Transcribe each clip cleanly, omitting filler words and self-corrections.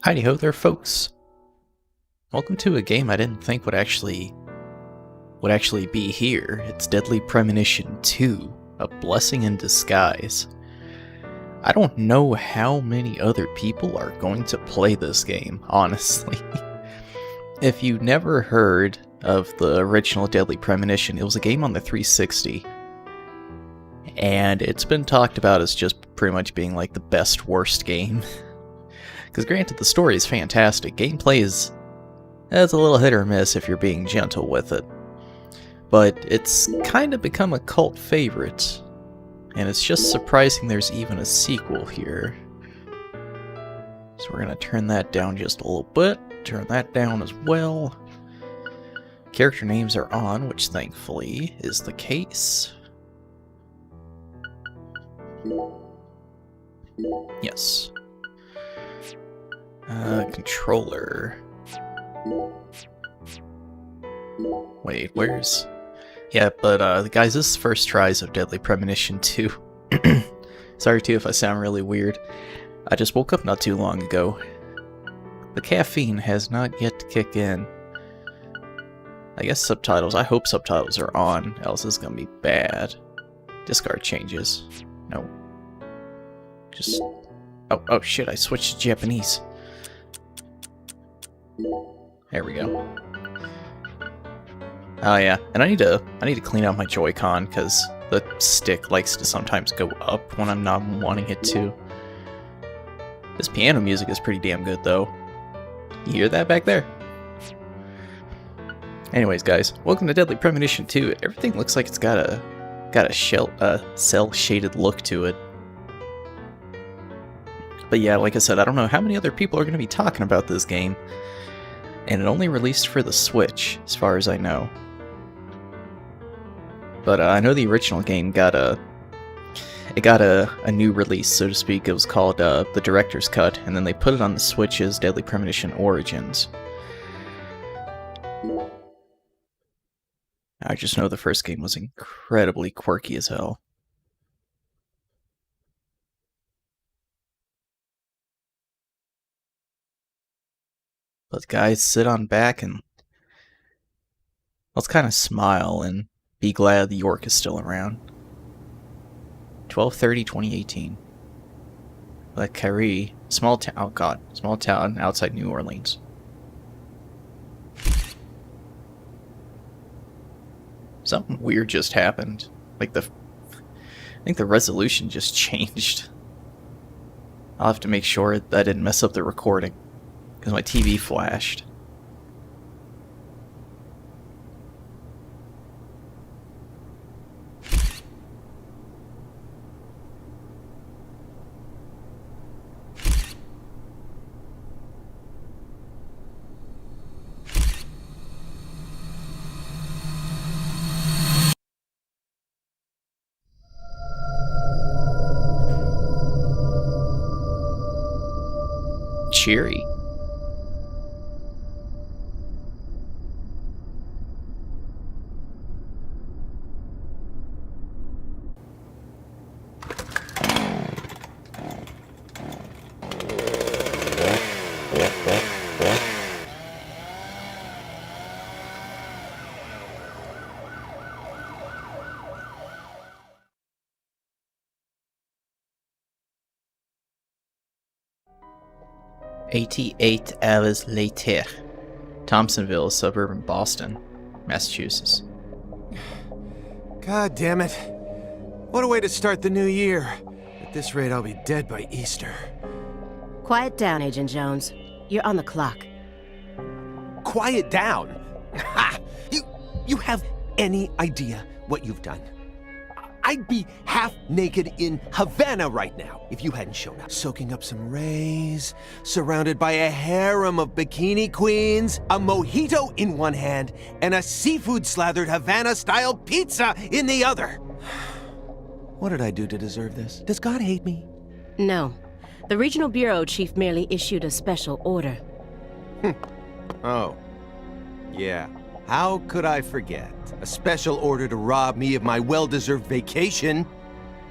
Heidi ho there, folks. Welcome to a game I didn't think would actually be here. It's Deadly Premonition 2, A Blessing in Disguise. I don't know how many other people are going to play this game, honestly. If you never heard of the original Deadly Premonition, it was a game on the 360. And it's been talked about as just pretty much being like the best worst game. Because granted, the story is fantastic. Gameplay is a little hit or miss if you're being gentle with it. But it's kind of become a cult favorite. And it's just surprising there's even a sequel here. So we're going to turn that down just a little bit. Turn that down as well. Character names are on, which thankfully is the case. Yes. Controller. Wait, where's... Yeah, but guys, this is first tries of Deadly Premonition 2. Sorry too if I sound really weird. I just woke up not too long ago. The caffeine has not yet to kick in. I guess subtitles. I hope subtitles are on, else it's gonna be bad. Discard changes. No. Just... Oh shit, I switched to Japanese. There we go. Oh yeah, and I need to clean out my Joy-Con because the stick likes to sometimes go up when I'm not wanting it to. This piano music is pretty damn good though. You hear that back there? Anyways, guys, welcome to Deadly Premonition 2. Everything looks like it's got a cel-shaded look to it. But yeah, like I said, I don't know how many other people are going to be talking about this game. And it only released for the Switch, as far as I know. But I know the original game got a new release, so to speak. It was called the Director's Cut, and then they put it on the Switch as Deadly Premonition Origins. I just know the first game was incredibly quirky as hell. But guys, sit on back and let's kind of smile and be glad the York is still around. 12/30/2018. La Carrie, small town. Oh god, small town outside New Orleans. Something weird just happened. I think the resolution just changed. I'll have to make sure that I didn't mess up the recording. Because my TV flashed. Cheery. "88 hours later." Thompsonville, a suburb in Boston, Massachusetts. God damn it. What a way to start the new year. At this rate, I'll be dead by Easter. Quiet down, Agent Jones. You're on the clock. Quiet down? Ha! You have any idea what you've done? I'd be half naked in Havana right now if you hadn't shown up. Soaking up some rays, surrounded by a harem of bikini queens, a mojito in one hand, and a seafood-slathered Havana-style pizza in the other. What did I do to deserve this? Does God hate me? No. The Regional Bureau Chief merely issued a special order. Oh. Yeah. How could I forget? A special order to rob me of my well-deserved vacation.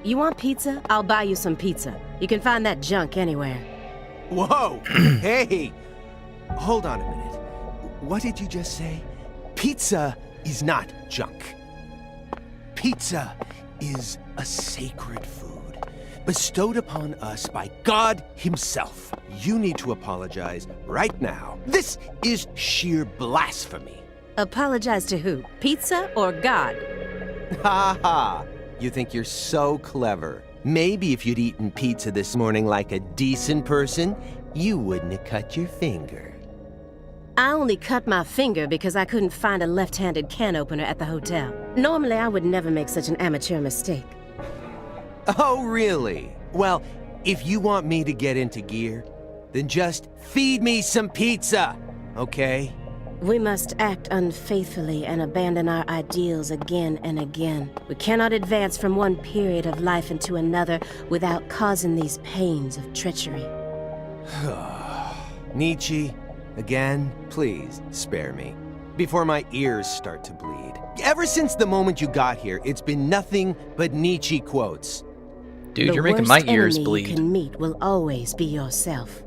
You want pizza? I'll buy you some pizza. You can find that junk anywhere. Whoa! Hey! Hold on a minute. What did you just say? Pizza is not junk. Pizza is a sacred food bestowed upon us by God Himself. You need to apologize right now. This is sheer blasphemy. Apologize to who? Pizza or God? Ha ha! You think you're so clever. Maybe if you'd eaten pizza this morning like a decent person, you wouldn't have cut your finger. I only cut my finger because I couldn't find a left-handed can opener at the hotel. Normally, I would never make such an amateur mistake. Oh, really? Well, if you want me to get into gear, then just feed me some pizza, okay? We must act unfaithfully and abandon our ideals again and again. We cannot advance from one period of life into another without causing these pains of treachery. Nietzsche, again, please spare me before my ears start to bleed. Ever since the moment you got here, it's been nothing but Nietzsche quotes. Dude, you're making my ears The worst enemy bleed. you can meet will always be yourself.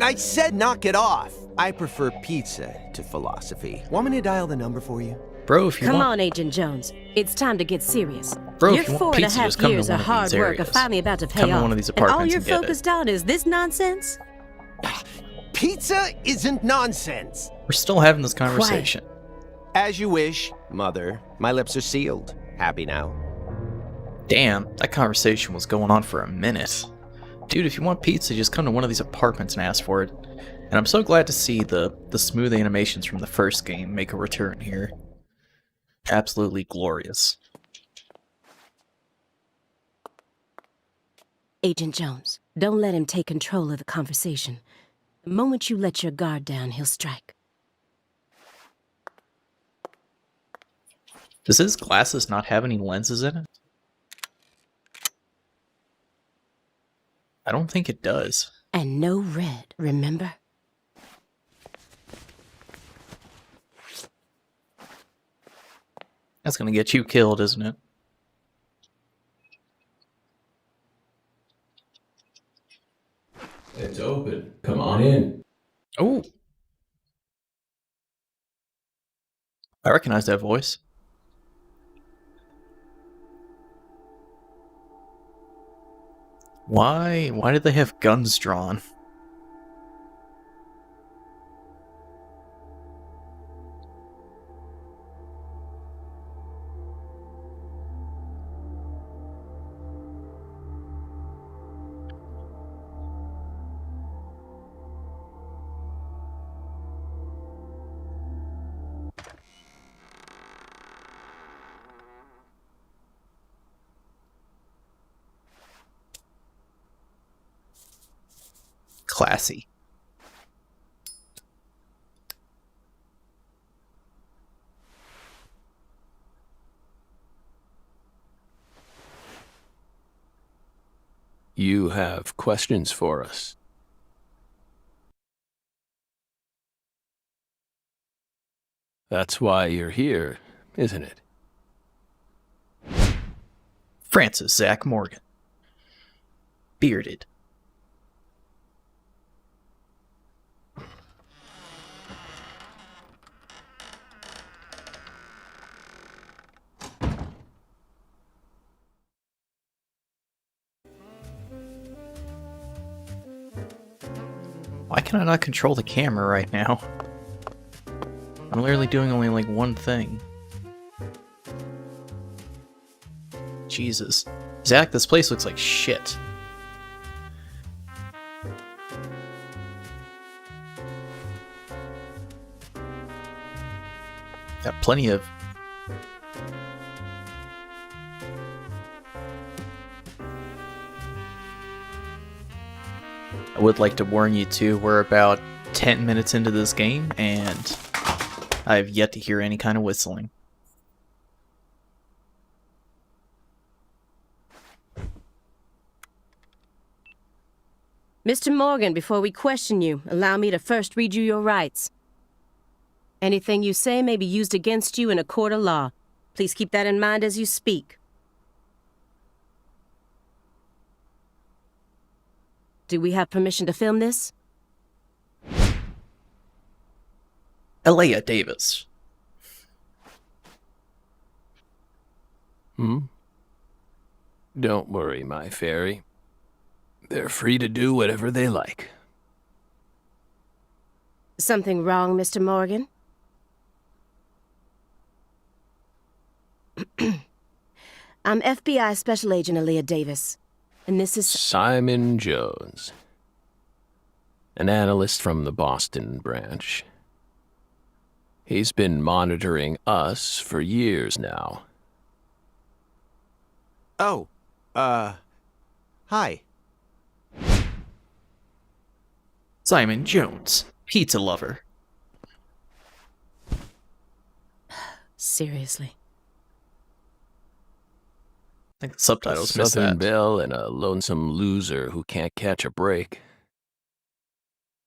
I said knock it off. I prefer pizza to philosophy. Want me to dial the number for you? Bro, if you Come want... on, Agent Jones. It's time to get serious. Bro, your if you want 4.5 pizza, just come to years one of of hard these work are areas. finally about to pay Come to off. one of these and all apartments you're and get it. focused on is this nonsense? Pizza isn't nonsense. We're still having this conversation. As you wish, Mother. My lips are sealed. Happy now? Damn, that conversation was going on for a minute. Dude, if you want pizza, just come to one of these apartments and ask for it. And I'm so glad to see the smooth animations from the first game make a return here. Absolutely glorious. Agent Jones, don't let him take control of the conversation. The moment you let your guard down, he'll strike. Does his glasses not have any lenses in it? I don't think it does. And no red, remember? That's gonna get you killed, isn't it? It's open. Come on in. Oh! I recognize that voice. Why did they have guns drawn? Classy. You have questions for us. That's why you're here, isn't it? Francis Zach Morgan. Bearded. Why can I not control the camera right now? I'm literally doing only like one thing. Jesus. Zach, this place looks like shit. Got plenty of... I would like to warn you too, we're about 10 minutes into this game, and I have yet to hear any kind of whistling. Mr. Morgan, before we question you, allow me to first read you your rights. Anything you say may be used against you in a court of law. Please keep that in mind as you speak. Do we have permission to film this? Alea Davis. Don't worry, my fairy. They're free to do whatever they like. Something wrong, Mr. Morgan? I'm FBI Special Agent Alea Davis, and this is... Simon Jones. An analyst from the Boston branch. He's been monitoring us for years now. Oh, hi. Simon Jones, pizza lover. Seriously. I think the subtitles miss Southern that. Belle and a lonesome loser who can't catch a break.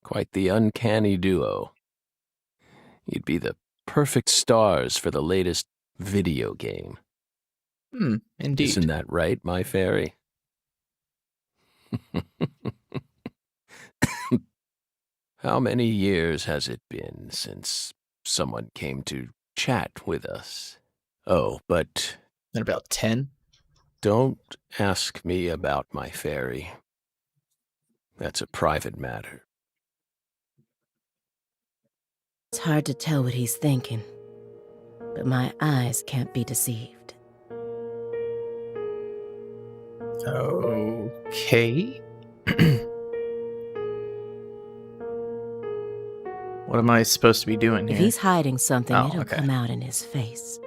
Quite the uncanny duo. You'd be the perfect stars for the latest video game. Indeed. Isn't that right, my fairy? How many years has it been since someone came to chat with us? Oh, but In about 10? don't ask me about my fairy. That's a private matter. It's hard to tell what he's thinking, but my eyes can't be deceived. Okay. What am I supposed to be doing If here? he's hiding something, Oh, it'll okay. come out in his face.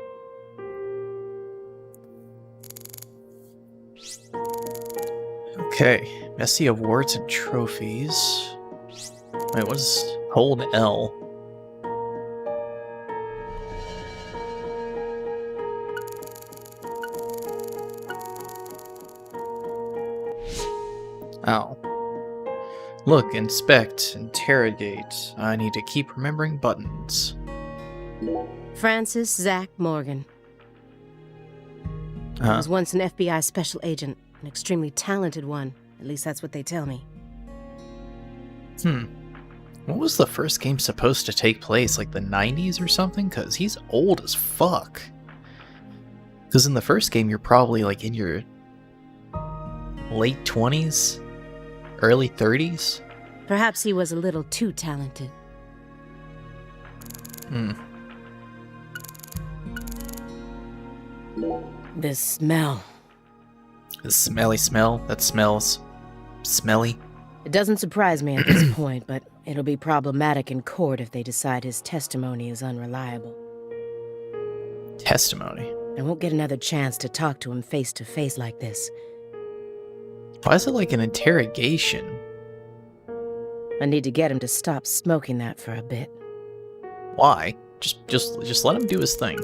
Okay. Messy awards and trophies. Wait, what is... Hold L. Oh. Look, inspect, interrogate. I need to keep remembering buttons. Francis Zach Morgan. He was once an FBI special agent, an extremely talented one. At least that's what they tell me. What was the first game supposed to take place? Like the 90s or something? Because he's old as fuck. Because in the first game, you're probably like in your late 20s? Early 30s? Perhaps he was a little too talented. This smell. The smelly smell that smells smelly. It doesn't surprise me at this point, but it'll be problematic in court if they decide his testimony is unreliable. Testimony. I won't get another chance to talk to him face to face like this. Why is it like an interrogation? I need to get him to stop smoking that for a bit. Why? Just let him do his thing.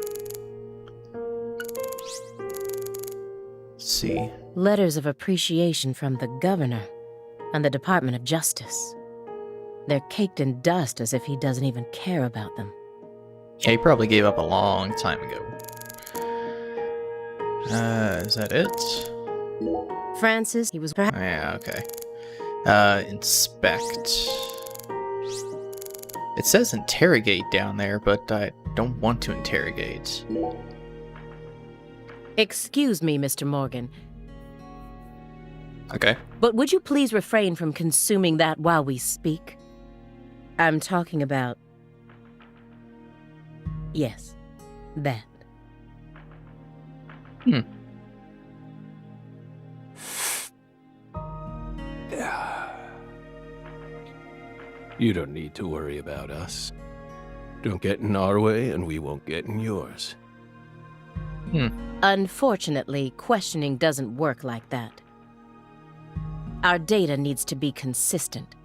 Let's see. Letters of appreciation from the governor and the Department of Justice. They're caked in dust as if he doesn't even care about them. Yeah, he probably gave up a long time ago. Is that it? Francis, he was perhaps... Yeah, okay. Inspect. It says interrogate down there, but I don't want to interrogate. Excuse me, Mr. Morgan, Okay. but would you please refrain from consuming that while we speak? I'm talking about... Yes, that. You don't need to worry about us. Don't get in our way, and we won't get in yours. Unfortunately, questioning doesn't work like that. Our data needs to be consistent.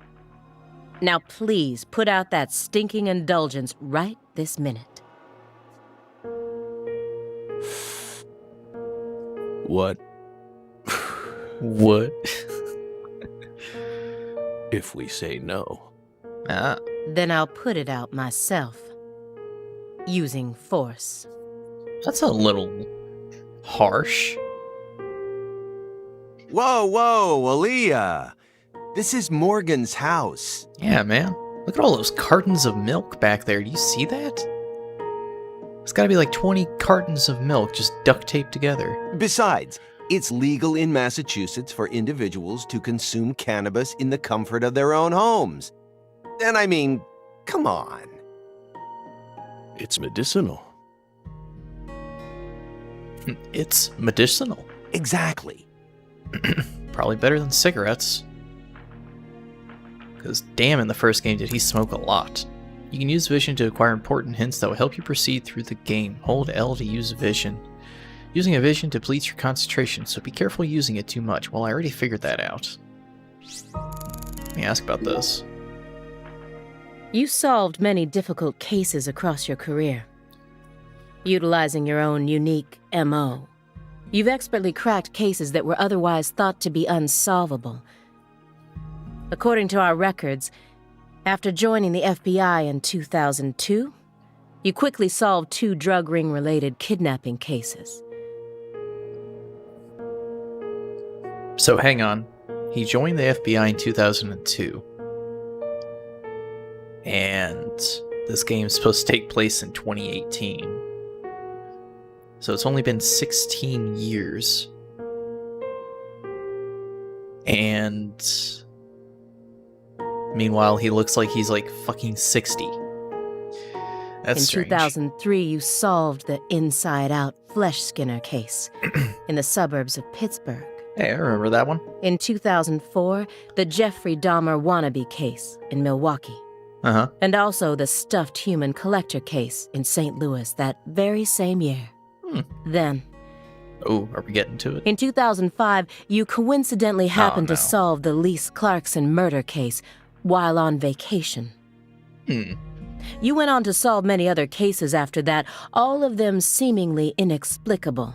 Now please put out that stinking indulgence right this minute. What What? if we say no? Ah, Then I'll put it out myself. Using force. that's a little harsh. Whoa, Aaliyah. This is Morgan's house. Yeah, man. Look at all those cartons of milk back there. Do you see that? It's gotta be like 20 cartons of milk just duct taped together. Besides, it's legal in Massachusetts for individuals to consume cannabis in the comfort of their own homes. And I mean, come on. It's medicinal. It's medicinal. Exactly. Probably better than cigarettes. Because damn, in the first game did he smoke a lot. You can use vision to acquire important hints that will help you proceed through the game. Hold L to use vision. Using a vision depletes your concentration, so be careful using it too much. Well, I already figured that out. Let me ask about this. You solved many difficult cases across your career, utilizing your own unique MO. You've expertly cracked cases that were otherwise thought to be unsolvable. According to our records, after joining the FBI in 2002, you quickly solved 2 drug ring-related kidnapping cases. So hang on. He joined the FBI in 2002. And this game's supposed to take place in 2018. So it's only been 16 years. And meanwhile, he looks like he's like fucking 60. That's strange. In 2003, you solved the Inside Out Flesh Skinner case in the suburbs of Pittsburgh. Hey, I remember that one. In 2004, the Jeffrey Dahmer wannabe case in Milwaukee. Uh-huh. And also the stuffed human collector case in St. Louis that very same year. Then, oh, are we getting to it? in 2005, you coincidentally happened no. to solve the Lise Clarkson murder case while on vacation. You went on to solve many other cases after that, all of them seemingly inexplicable.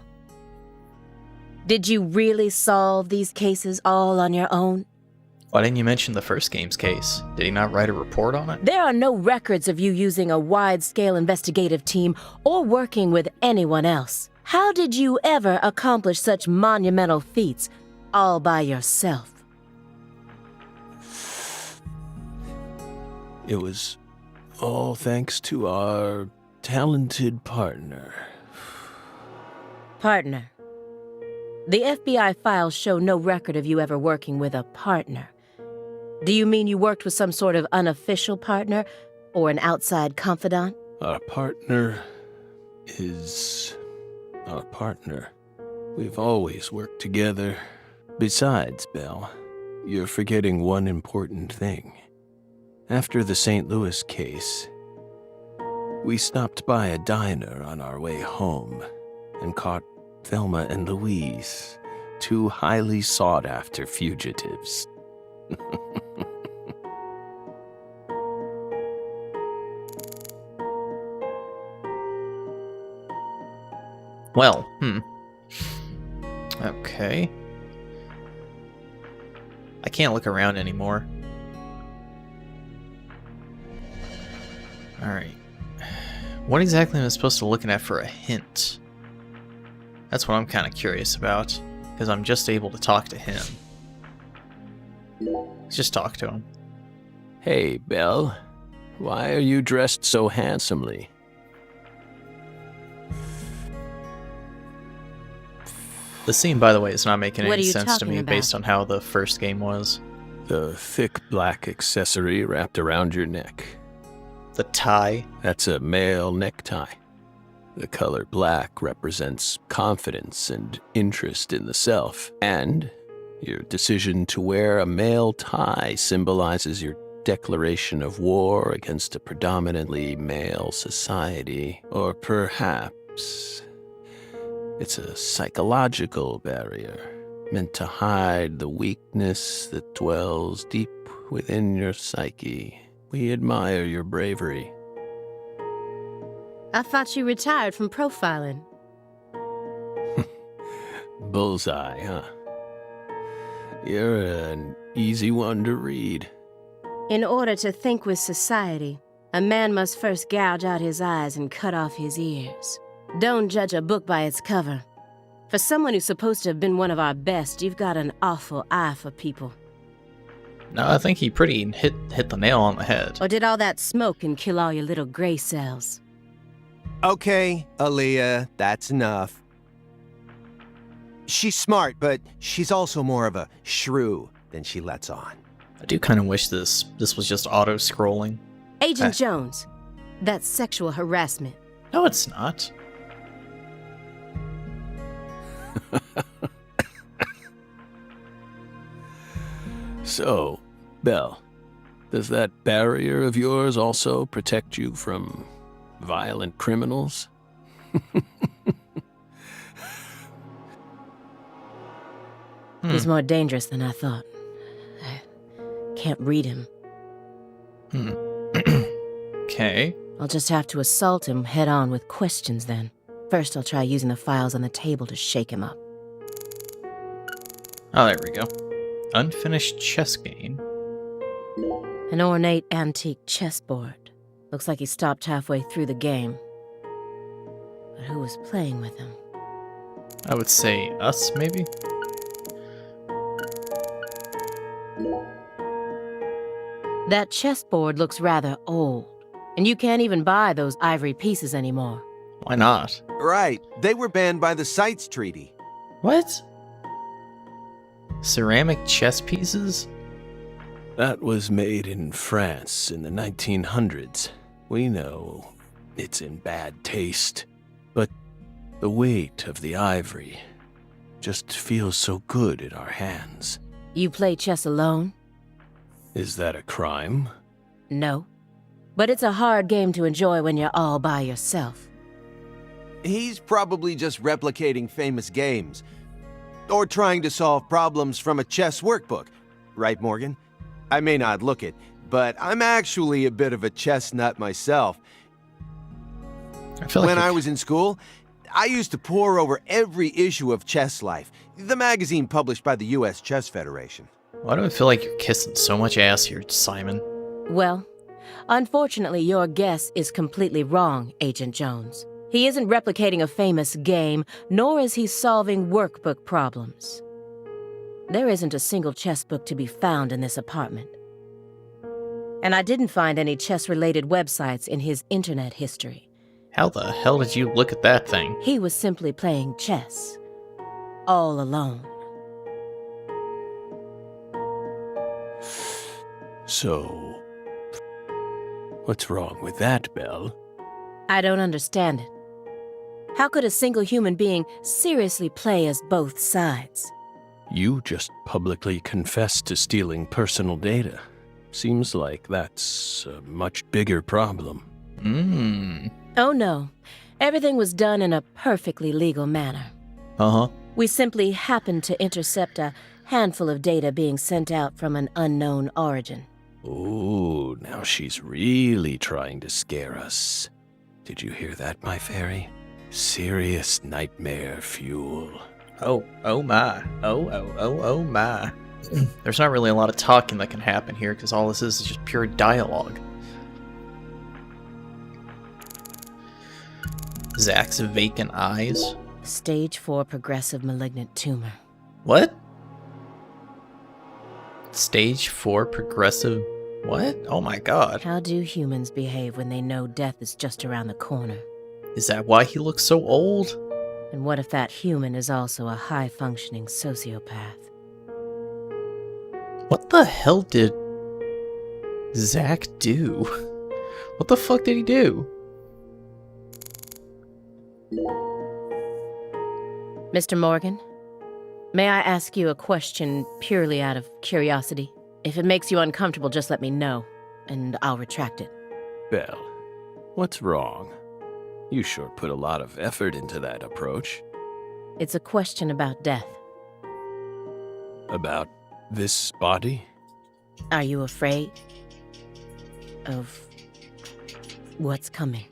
Did you really solve these cases all on your own? Why didn't you mention the first game's case? Did he not write a report on it? There are no records of you using a wide-scale investigative team or working with anyone else. How did you ever accomplish such monumental feats all by yourself? It was all thanks to our talented partner. Partner. The FBI files show no record of you ever working with a partner. Do you mean you worked with some sort of unofficial partner or an outside confidant? Our partner is our partner. We've always worked together. Besides, Belle, you're forgetting one important thing. After the St. Louis case, we stopped by a diner on our way home and caught Thelma and Louise, 2 highly sought-after fugitives. Well, Okay. I can't look around anymore. Alright. What exactly am I supposed to be looking at for a hint? That's what I'm kind of curious about, because I'm just able to talk to him. Let's just talk to him. Hey, Belle. Why are you dressed so handsomely? The scene, by the way, is not making What any are you sense to talking me about? based on how the first game was. The thick black accessory wrapped around your neck. The tie. That's a male necktie. The color black represents confidence and interest in the self, and your decision to wear a male tie symbolizes your declaration of war against a predominantly male society. Or perhaps it's a psychological barrier meant to hide the weakness that dwells deep within your psyche. We admire your bravery. I thought you retired from profiling. Bullseye, huh? You're an easy one to read. In order to think with society, a man must first gouge out his eyes and cut off his ears. Don't judge a book by its cover. For someone who's supposed to have been one of our best, you've got an awful eye for people. No, I think he pretty hit the nail on the head. Or did all that smoke can kill all your little gray cells? Okay, Aaliyah, that's enough. She's smart, but she's also more of a shrew than she lets on. I do kind of wish this was just auto-scrolling. Agent Jones, that's sexual harassment. No, it's not. So, Belle, does that barrier of yours also protect you from violent criminals? He's more dangerous than I thought. I can't read him. Okay. I'll just have to assault him head on with questions then. First, I'll try using the files on the table to shake him up. Oh, there we go. Unfinished chess game. An ornate antique chessboard. Looks like he stopped halfway through the game. But who was playing with him? I would say us, maybe? That chessboard looks rather old, and you can't even buy those ivory pieces anymore. Why not? Right, they were banned by the CITES Treaty. What? Ceramic chess pieces? That was made in France in the 1900s. We know it's in bad taste, but the weight of the ivory just feels so good in our hands. You play chess alone? Is that a crime? No. But it's a hard game to enjoy when you're all by yourself. He's probably just replicating famous games. Or trying to solve problems from a chess workbook. Right, Morgan? I may not look it, but I'm actually a bit of a chess nut myself. I feel like When I was in school, I used to pore over every issue of Chess Life, the magazine published by the U.S. Chess Federation. Why do I feel like you're kissing so much ass here, Simon? Well, unfortunately, your guess is completely wrong, Agent Jones. He isn't replicating a famous game, nor is he solving workbook problems. There isn't a single chess book to be found in this apartment. And I didn't find any chess-related websites in his internet history. How the hell did you look at that thing? He was simply playing chess. All alone. So, what's wrong with that, Belle? I don't understand it. How could a single human being seriously play as both sides? You just publicly confessed to stealing personal data. Seems like that's a much bigger problem. Oh no. Everything was done in a perfectly legal manner. Uh-huh. We simply happened to intercept a handful of data being sent out from an unknown origin. Oh, now she's really trying to scare us. Did you hear that, my fairy? Serious nightmare fuel. Oh my. Oh my. There's not really a lot of talking that can happen here, because all this is just pure dialogue. Zach's vacant eyes? Stage 4 progressive malignant tumor. What? Stage 4 progressive... What? Oh my god. How do humans behave when they know death is just around the corner? Is that why he looks so old? And what if that human is also a high-functioning sociopath? What the hell did Zach do? What the fuck did he do? Mr. Morgan, may I ask you a question purely out of curiosity? If it makes you uncomfortable, just let me know, and I'll retract it. Belle, what's wrong? You sure put a lot of effort into that approach. It's a question about death. About this body? Are you afraid of what's coming?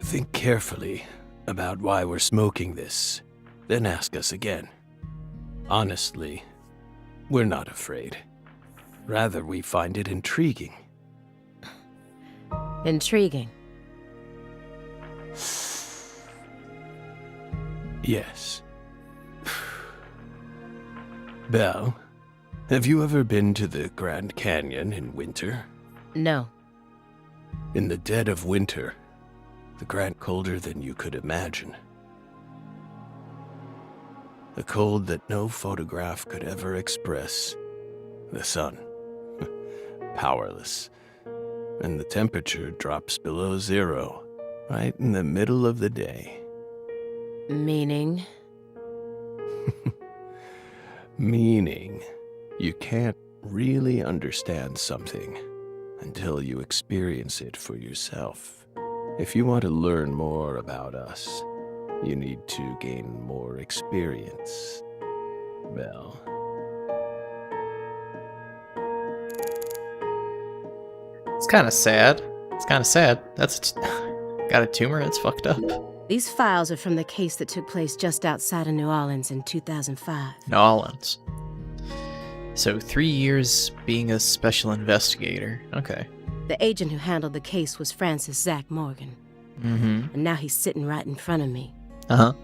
Think carefully about why we're smoking this, then ask us again. Honestly, we're not afraid. Rather, we find it intriguing. Intriguing. Yes. Belle, have you ever been to the Grand Canyon in winter? No. In the dead of winter, the Grand colder than you could imagine. The cold that no photograph could ever express. The sun, powerless, and the temperature drops below zero, right in the middle of the day. Meaning? Meaning, you can't really understand something until you experience it for yourself. If you want to learn more about us, you need to gain more experience, Belle. It's kind of sad. Got a tumor? That's fucked up. These files are from the case that took place just outside of New Orleans in 2005. New Orleans. So 3 years being a special investigator. Okay. The agent who handled the case was Francis Zach Morgan. Mm-hmm. And now he's sitting right in front of me. Uh-huh.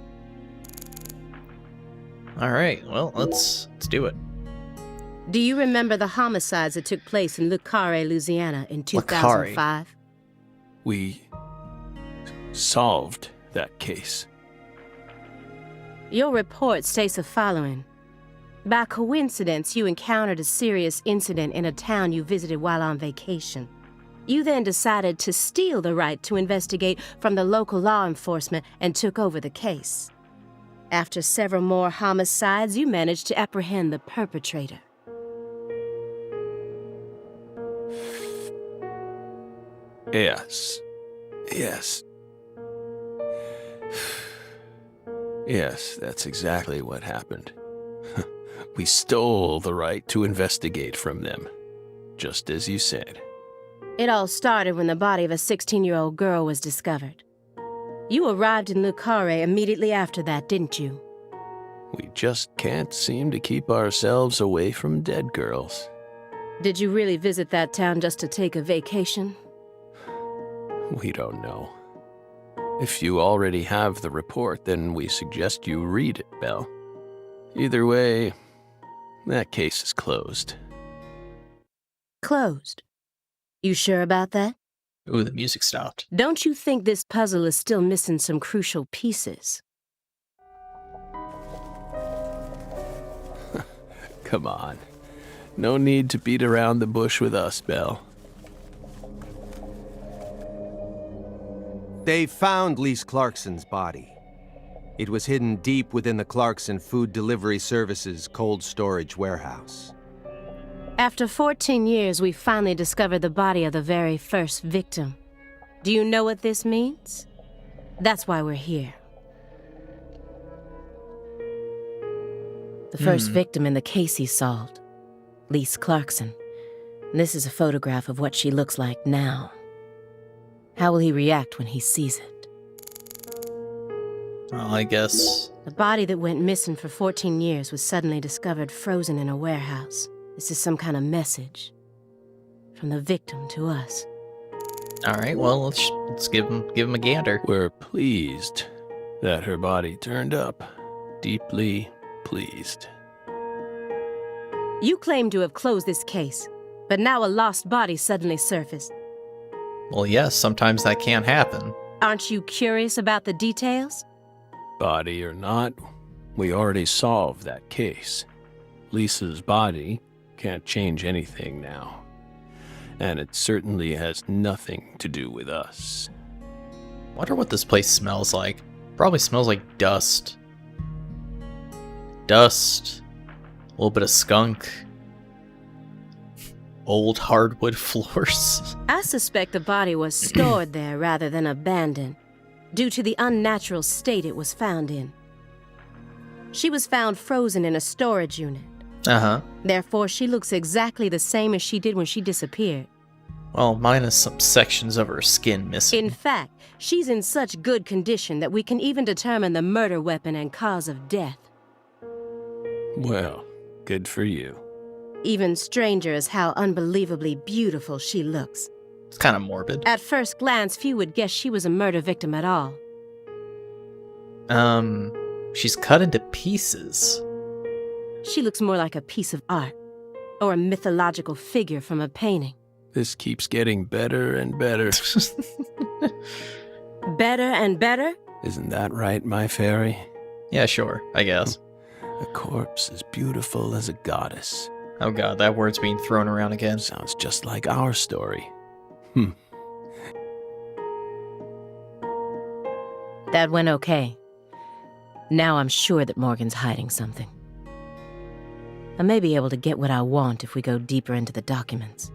Alright, well, let's do it. Do you remember the homicides that took place in Le Carré, Louisiana in 2005? We solved that case. Your report states the following. By coincidence, you encountered a serious incident in a town you visited while on vacation. You then decided to steal the right to investigate from the local law enforcement and took over the case. After several more homicides, you managed to apprehend the perpetrator. Yes. Yes, that's exactly what happened. We stole the right to investigate from them, just as you said. It all started when the body of a 16-year-old girl was discovered. You arrived in Le Carré immediately after that, didn't you? We just can't seem to keep ourselves away from dead girls. Did you really visit that town just to take a vacation? We don't know. If you already have the report, then we suggest you read it, Belle. Either way, that case is closed. Closed? You sure about that? Ooh, the music stopped. Don't you think this puzzle is still missing some crucial pieces? Come on. No need to beat around the bush with us, Belle. They found Lise Clarkson's body. It was hidden deep within the Clarkson Food Delivery Services cold storage warehouse. After 14 years, we finally discovered the body of the very first victim. Do you know what this means? That's why we're here. The first victim in the case he solved, Lise Clarkson. This is a photograph of what she looks like now. How will he react when he sees it? Well, I guess... The body that went missing for 14 years was suddenly discovered frozen in a warehouse. This is some kind of message from the victim to us. Alright, well, let's give him a gander. We're pleased that her body turned up. Deeply pleased. You claim to have closed this case, but now a lost body suddenly surfaced. Well, yes, sometimes that can happen. Aren't you curious about the details? Body or not, we already solved that case. Lisa's body can't change anything now. And it certainly has nothing to do with us. Wonder what this place smells like. Probably smells like dust. Dust. A little bit of skunk. Old hardwood floors. I suspect the body was stored there rather than abandoned, due to the unnatural state it was found in. She was found frozen in a storage unit. Uh-huh. Therefore, she looks exactly the same as she did when she disappeared. Well, minus some sections of her skin missing. In fact, she's in such good condition that we can even determine the murder weapon and cause of death. Well, good for you. Even stranger is how unbelievably beautiful she looks. It's kind of morbid. At first glance, few would guess she was a murder victim at all. She's cut into pieces. She looks more like a piece of art, or a mythological figure from a painting. This keeps getting better and better. Better and better? Isn't that right, my fairy? Yeah, sure, I guess. A corpse as beautiful as a goddess. Oh god, that word's being thrown around again. Sounds just like our story. That went okay. Now I'm sure that Morgan's hiding something. I may be able to get what I want if we go deeper into the documents.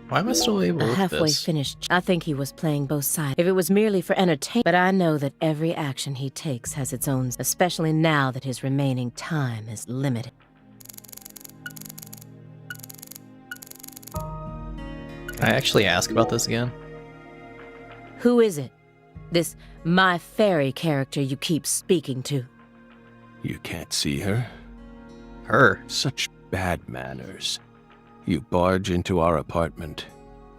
Why am I still able A with halfway this? finished. I think he was playing both sides. If it was merely for entertainment, but I know that every action he takes has its own, especially now that his remaining time is limited. Can I actually ask about this again? Who is it? This my fairy character you keep speaking to? You can't see her? Her. Such bad manners. You barge into our apartment,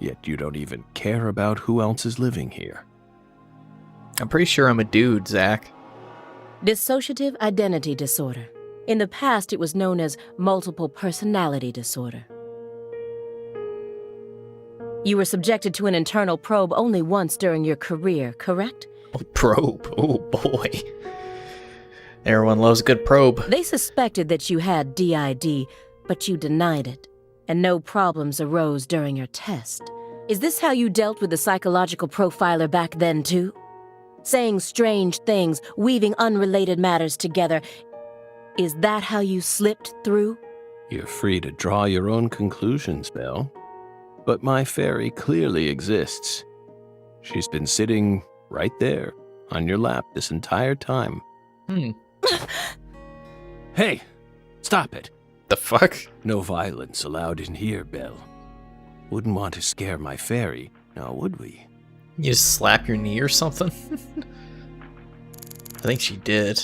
yet you don't even care about who else is living here. I'm pretty sure I'm a dude, Zach. Dissociative identity disorder. In the past, it was known as multiple personality disorder. You were subjected to an internal probe only once during your career, correct? Probe. Oh boy. Everyone loves a good probe. They suspected that you had DID, but you denied it, and no problems arose during your test. Is this how you dealt with the psychological profiler back then, too? Saying strange things, weaving unrelated matters together. Is that how you slipped through? You're free to draw your own conclusions, Belle. But my fairy clearly exists. She's been sitting right there, on your lap this entire time. Hey! Stop it! The fuck? No violence allowed in here, Belle. Wouldn't want to scare my fairy, now would we? You just slap your knee or something? I think she did.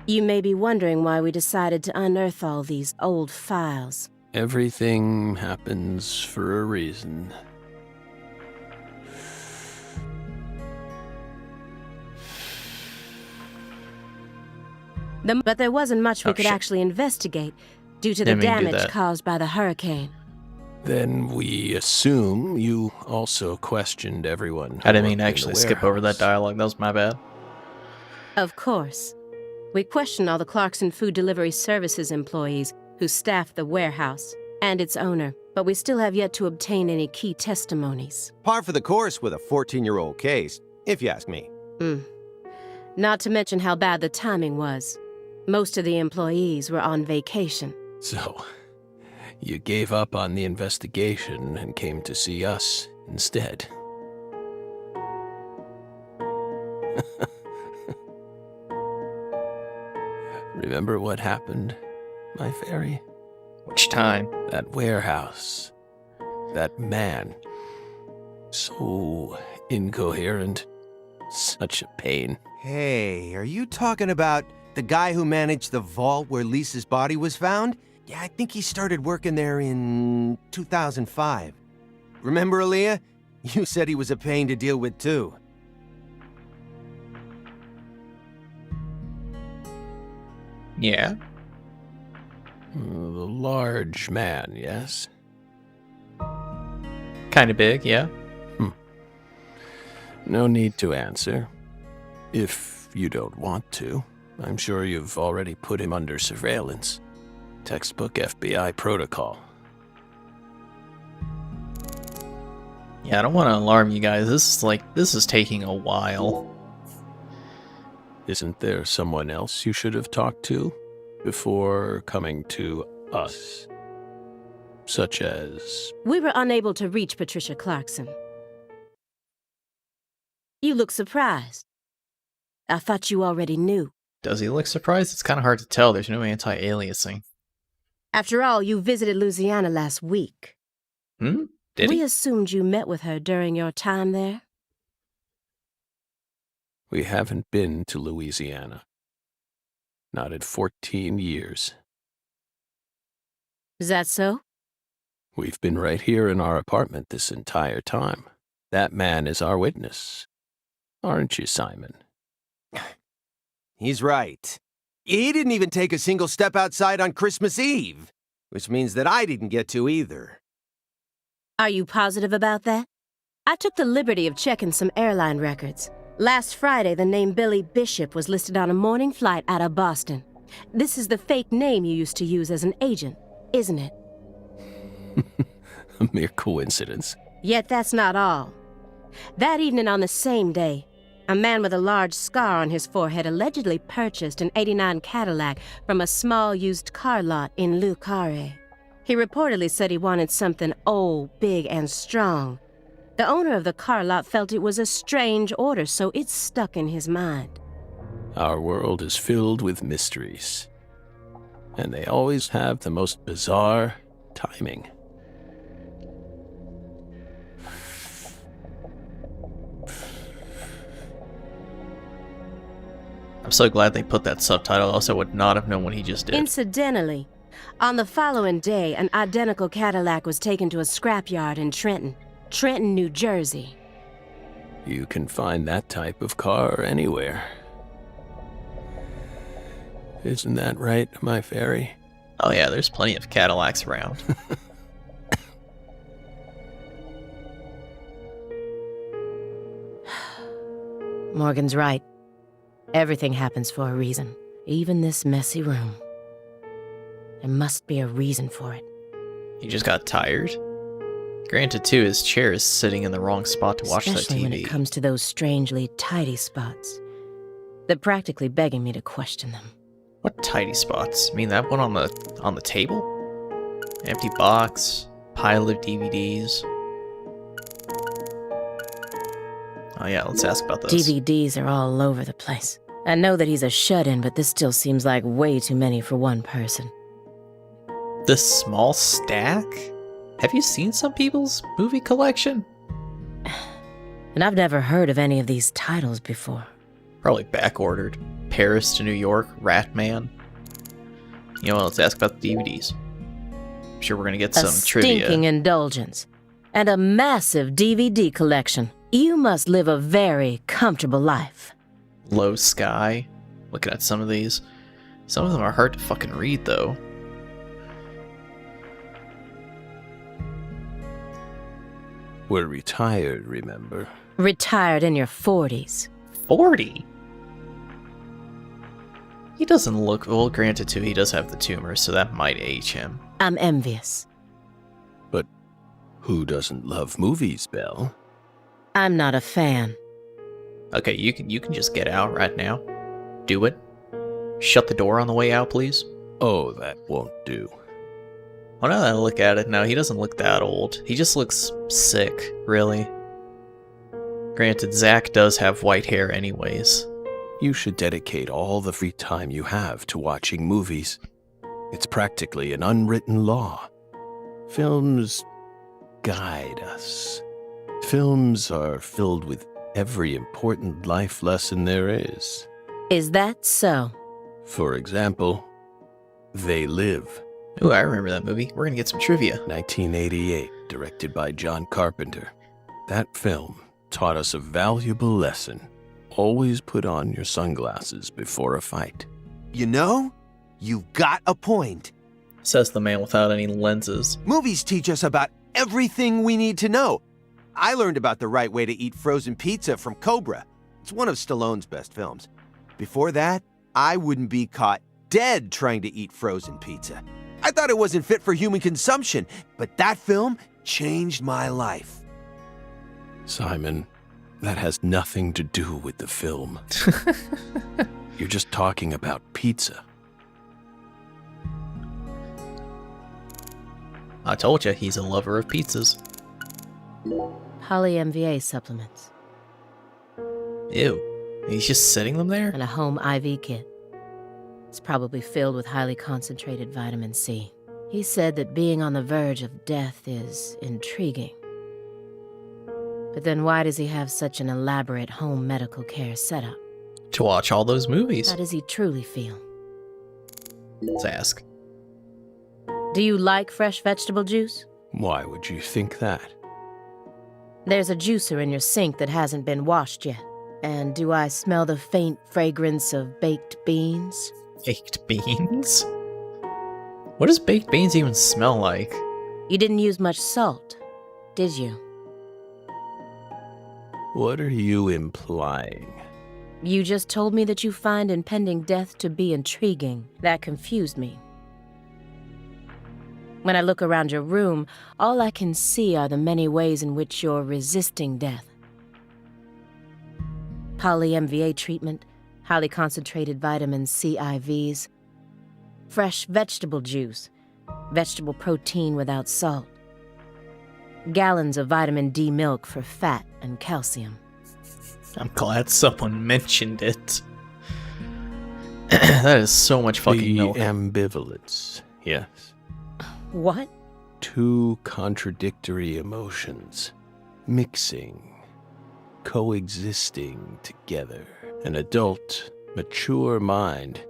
You may be wondering why we decided to unearth all these old files. Everything happens for a reason. But there wasn't much we could shit. actually investigate due to the Didn't mean to do damage that. caused by the hurricane. Then we assume you also questioned everyone. I didn't who mean to worked in actually the skip over that warehouse. dialogue. That was my bad. Of course. We questioned all the Clarkson Food Delivery Services employees who staffed the warehouse and its owner, but we still have yet to obtain any key testimonies. Par for the course with a 14-year-old case, if you ask me. Not to mention how bad the timing was. Most of the employees were on vacation. So, you gave up on the investigation and came to see us instead. Remember what happened, my fairy? Which time? That warehouse. That man. So incoherent. Such a pain. Hey, are you talking about the guy who managed the vault where Lisa's body was found? Yeah, I think he started working there in 2005. Remember, Aaliyah? You said he was a pain to deal with, too. Yeah. The large man, yes? Kind of big, yeah. No need to answer. If you don't want to. I'm sure you've already put him under surveillance. Textbook FBI protocol. Yeah, I don't want to alarm you guys. This is taking a while. Isn't there someone else you should have talked to before coming to us? Such as... We were unable to reach Patricia Clarkson. You look surprised. I thought you already knew. Does he look surprised? It's kind of hard to tell. There's no anti-aliasing. After all, you visited Louisiana last week. Did We he? assumed you met with her during your time there. We haven't been to Louisiana. Not in 14 years. Is that so? We've been right here in our apartment this entire time. That man is our witness. Aren't you, Simon? He's right. He didn't even take a single step outside on Christmas Eve, which means that I didn't get to either. Are you positive about that? I took the liberty of checking some airline records. Last Friday, the name Billy Bishop was listed on a morning flight out of Boston. This is the fake name you used to use as an agent, isn't it? A mere coincidence. Yet that's not all. That evening on the same day, a man with a large scar on his forehead allegedly purchased an '89 Cadillac from a small used car lot in Le Carré. He reportedly said he wanted something old, big, and strong. The owner of the car lot felt it was a strange order, so it stuck in his mind. Our world is filled with mysteries. And they always have the most bizarre timing. I'm so glad they put that subtitle, else I would not have known what he just did. Incidentally, on the following day, an identical Cadillac was taken to a scrapyard in Trenton, New Jersey. You can find that type of car anywhere. Isn't that right, my fairy? Oh yeah, there's plenty of Cadillacs around. Morgan's right. Everything happens for a reason, even this messy room. There must be a reason for it. He just got tired? Granted, too, his chair is sitting in the wrong spot to watch that TV. Especially when it comes to those strangely tidy spots. They're practically begging me to question them. What tidy spots? I mean that one on the table? Empty box, pile of DVDs. Oh yeah, let's ask about those. DVDs are all over the place. I know that he's a shut-in, but this still seems like way too many for one person. This small stack? Have you seen some people's movie collection? And I've never heard of any of these titles before. Probably back-ordered. Paris to New York, Ratman. You know what, let's ask about the DVDs. I'm sure we're gonna get some trivia. A stinking indulgence. And a massive DVD collection. You must live a very comfortable life. Low Sky. Looking at some of these. Some of them are hard to fucking read, though. We're retired, remember? Retired in your 40s. 40? He doesn't look... Well, granted, too, he does have the tumor, so that might age him. I'm envious. But who doesn't love movies, Belle? I'm not a fan. Okay, you can just get out right now. Do it. Shut the door on the way out, please. Oh, that won't do. Well, now that I look at it, no, he doesn't look that old. He just looks sick, really. Granted, Zach does have white hair anyways. You should dedicate all the free time you have to watching movies. It's practically an unwritten law. Films guide us. Films are filled with every important life lesson there is. Is that so? For example, They Live. Ooh, I remember that movie. We're gonna get some trivia. 1988, directed by John Carpenter. That film taught us a valuable lesson. Always put on your sunglasses before a fight. You know, you've got a point. Says the man without any lenses. Movies teach us about everything we need to know. I learned about the right way to eat frozen pizza from Cobra. It's one of Stallone's best films. Before that, I wouldn't be caught dead trying to eat frozen pizza. I thought it wasn't fit for human consumption, but that film changed my life. Simon, that has nothing to do with the film. You're just talking about pizza. I told you, he's a lover of pizzas. Poly-MVA supplements. Ew. He's just sitting them there? And a home IV kit. It's probably filled with highly concentrated vitamin C. He said that being on the verge of death is intriguing. But then why does he have such an elaborate home medical care setup? To watch all those movies. How does he truly feel? Let's ask. Do you like fresh vegetable juice? Why would you think that? There's a juicer in your sink that hasn't been washed yet. And do I smell the faint fragrance of baked beans? Baked beans? What does baked beans even smell like? You didn't use much salt, did you? What are you implying? You just told me that you find impending death to be intriguing. That confused me. When I look around your room, all I can see are the many ways in which you're resisting death. Poly-MVA treatment, highly concentrated vitamin C IVs, fresh vegetable juice, vegetable protein without salt, gallons of vitamin D milk for fat and calcium. I'm glad someone mentioned it. That is so much fucking milk. Ambivalence, yes. What? Two contradictory emotions, mixing, coexisting together. An adult, mature mind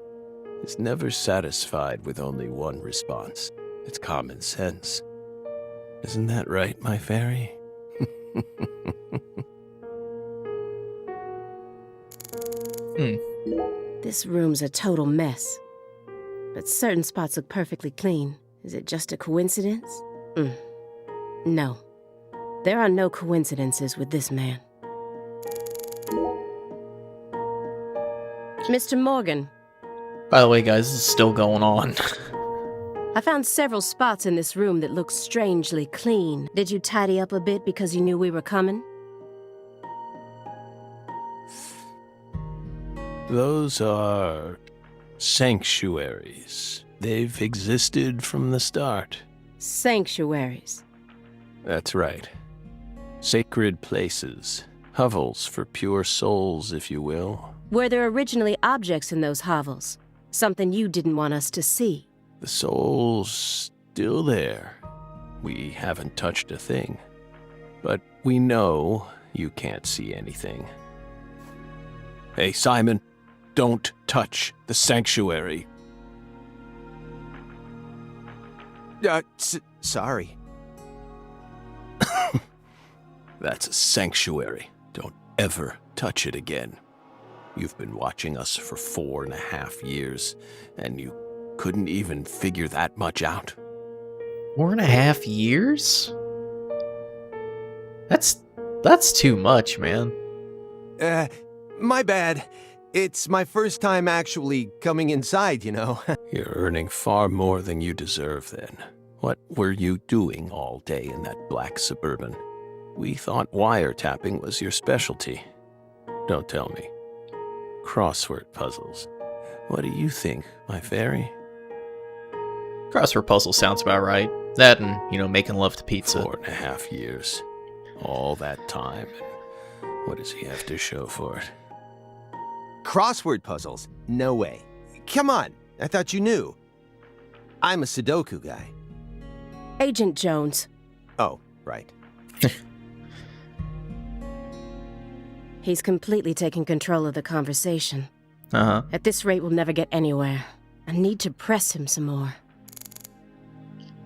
is never satisfied with only one response. It's common sense. Isn't that right, my fairy? This room's a total mess. But certain spots look perfectly clean. Is it just a coincidence? No. There are no coincidences with this man. Mr. Morgan, By the way, guys, this is still going on. I found several spots in this room that look strangely clean. Did you tidy up a bit because you knew we were coming? Those are sanctuaries. They've existed from the start. Sanctuaries. That's right. Sacred places. Hovels for pure souls, if you will. Were there originally objects in those hovels? Something you didn't want us to see? The soul's still there. We haven't touched a thing. But we know you can't see anything. Hey, Simon, don't touch the sanctuary. Sorry. That's a sanctuary. Don't ever touch it again. You've been watching us for 4.5 years, and you couldn't even figure that much out. 4.5 years? That's too much, man. My bad. It's my first time actually coming inside, you know. You're earning far more than you deserve then. What were you doing all day in that black Suburban? We thought wiretapping was your specialty. Don't tell me. Crossword puzzles. What do you think, my fairy? Crossword puzzle sounds about right. That and, making love to pizza. 4.5 years. All that time. And what does he have to show for it? Crossword puzzles? No way. Come on, I thought you knew. I'm a Sudoku guy. Agent Jones. Oh, right. He's completely taken control of the conversation. Uh-huh. At this rate, we'll never get anywhere. I need to press him some more.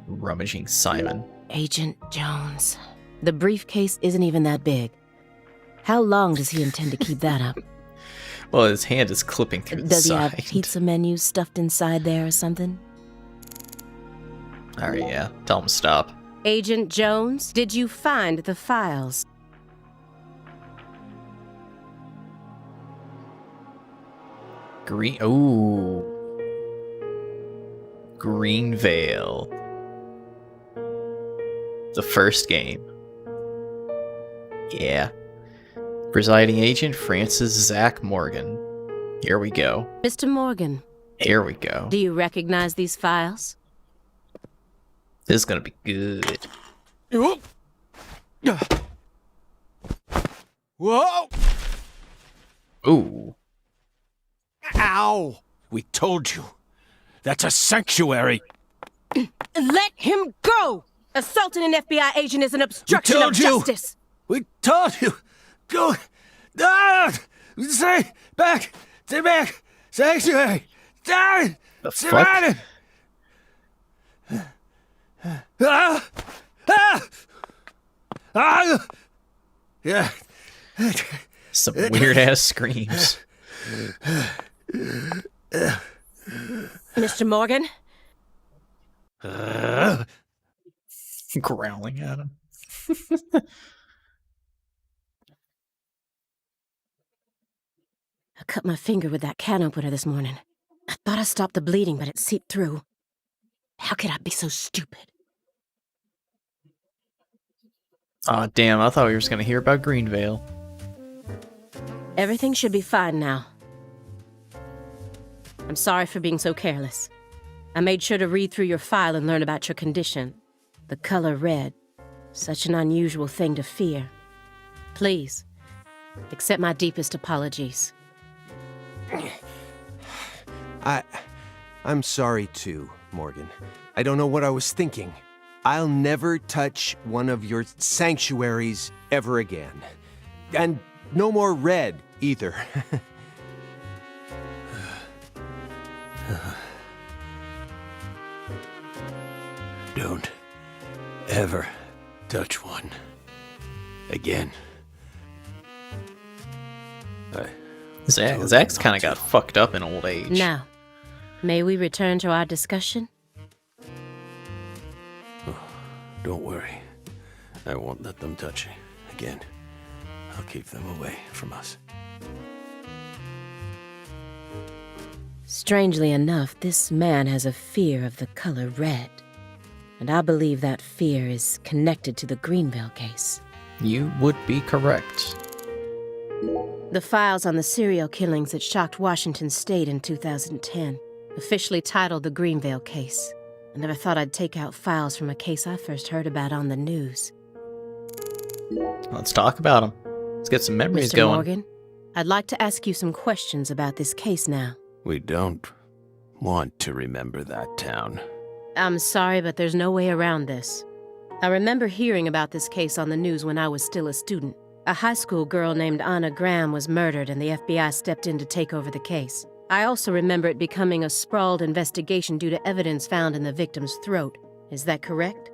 Rummaging Simon. Agent Jones. The briefcase isn't even that big. How long does he intend to keep that up? Well, his hand is clipping through the Does he side. have pizza menus stuffed inside there or something? Alright, yeah. Tell him to stop. Agent Jones, did you find the files? Green. Ooh. Green Veil. The first game. Yeah. Presiding agent Francis Zach Morgan. Here we go. Mr. Morgan, Here we go. do you recognize these files? This is gonna be good. Whoa! Ooh. Ow! We told you. That's a sanctuary. Let him go! Assaulting an FBI agent is an obstruction of told you. justice! We told you. Go. Ah! Stay back. Stay back. Sanctuary. Stay. The fuck? Ah! Ah! Ah! Yeah. Some weird ass screams. Mr. Morgan? Growling at him. I cut my finger with that can opener this morning. I thought I stopped the bleeding, but it seeped through. How could I be so stupid? Aw, damn, I thought we were just gonna hear about Greenvale. Everything should be fine now. I'm sorry for being so careless. I made sure to read through your file and learn about your condition. The color red. Such an unusual thing to fear. Please, accept my deepest apologies. I'm sorry too, Morgan. I don't know what I was thinking. I'll never touch one of your sanctuaries ever again. And no more red, either. Don't ever touch one again. Zach's kind of got fucked up in old age. Now, may we return to our discussion? Don't worry. I won't let them touch you again. I'll keep them away from us. Strangely enough, this man has a fear of the color red. And I believe that fear is connected to the Greenvale case. You would be correct. The files on the serial killings that shocked Washington State in 2010, officially titled the Greenvale case. I never thought I'd take out files from a case I first heard about on the news. Let's talk about them. Let's get some memories Mr. going. Morgan, I'd like to ask you some questions about this case now. We don't want to remember that town. I'm sorry, but there's no way around this. I remember hearing about this case on the news when I was still a student. A high school girl named Anna Graham was murdered and the FBI stepped in to take over the case. I also remember it becoming a sprawled investigation due to evidence found in the victim's throat. Is that correct?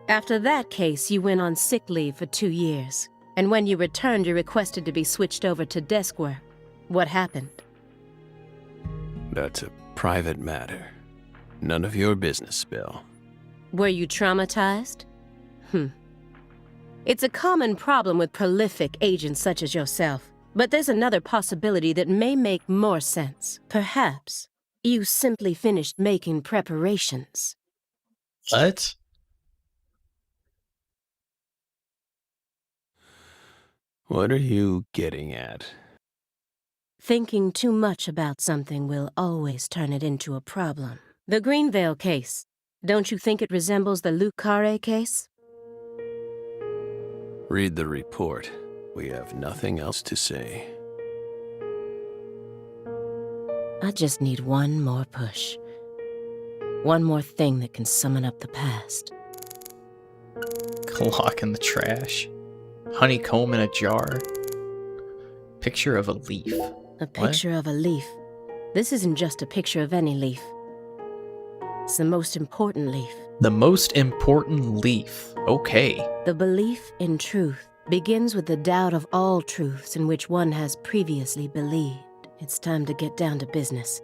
After that case, you went on sick leave for 2 years. And when you returned, you requested to be switched over to desk work. What happened? That's a private matter. None of your business, Bill. Were you traumatized? It's a common problem with prolific agents such as yourself. But there's another possibility that may make more sense. Perhaps you simply finished making preparations. What? What are you getting at? Thinking too much about something will always turn it into a problem. The Greenvale case. Don't you think it resembles the Luke Carre case? Read the report. We have nothing else to say. I just need one more push. One more thing that can summon up the past. Clock in the trash. Honeycomb in a jar. Picture of a leaf. A picture of a leaf. This isn't just a picture of any leaf. It's the most important leaf. The most important leaf. Okay. The belief in truth begins with the doubt of all truths in which one has previously believed. It's time to get down to business.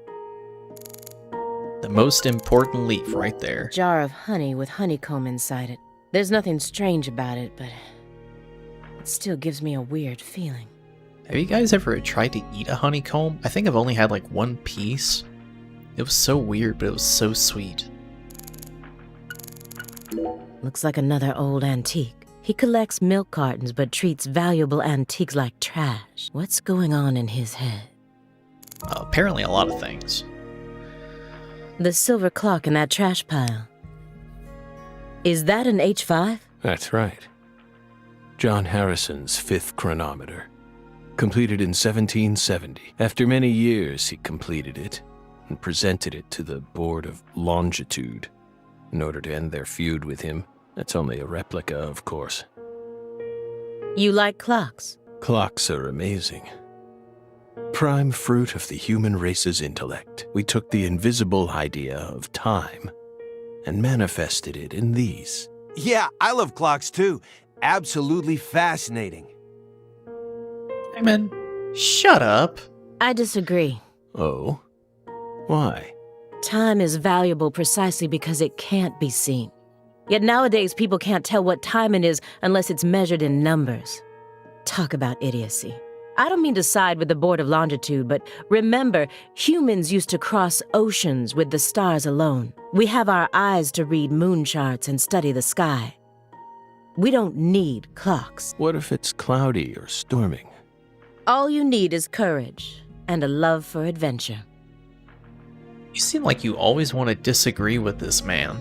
The most important leaf right there. Jar of honey with honeycomb inside it. There's nothing strange about it, but it still gives me a weird feeling. Have you guys ever tried to eat a honeycomb? I think I've only had like one piece. It was so weird, but it was so sweet. Looks like another old antique. He collects milk cartons but treats valuable antiques like trash. What's going on in his head? Apparently a lot of things. The silver clock in that trash pile. Is that an H5? That's right. John Harrison's 5th chronometer. Completed in 1770. After many years, he completed it and presented it to the Board of Longitude in order to end their feud with him. That's only a replica, of course. You like clocks? Clocks are amazing. Prime fruit of the human race's intellect. We took the invisible idea of time and manifested it in these. Yeah, I love clocks too. Absolutely fascinating. Hey man, shut up. I disagree. Oh? Why? Time is valuable precisely because it can't be seen. Yet nowadays, people can't tell what time it is unless it's measured in numbers. Talk about idiocy. I don't mean to side with the Board of Longitude, but remember, humans used to cross oceans with the stars alone. We have our eyes to read moon charts and study the sky. We don't need clocks. What if it's cloudy or storming? All you need is courage and a love for adventure. You seem like you always want to disagree with this man.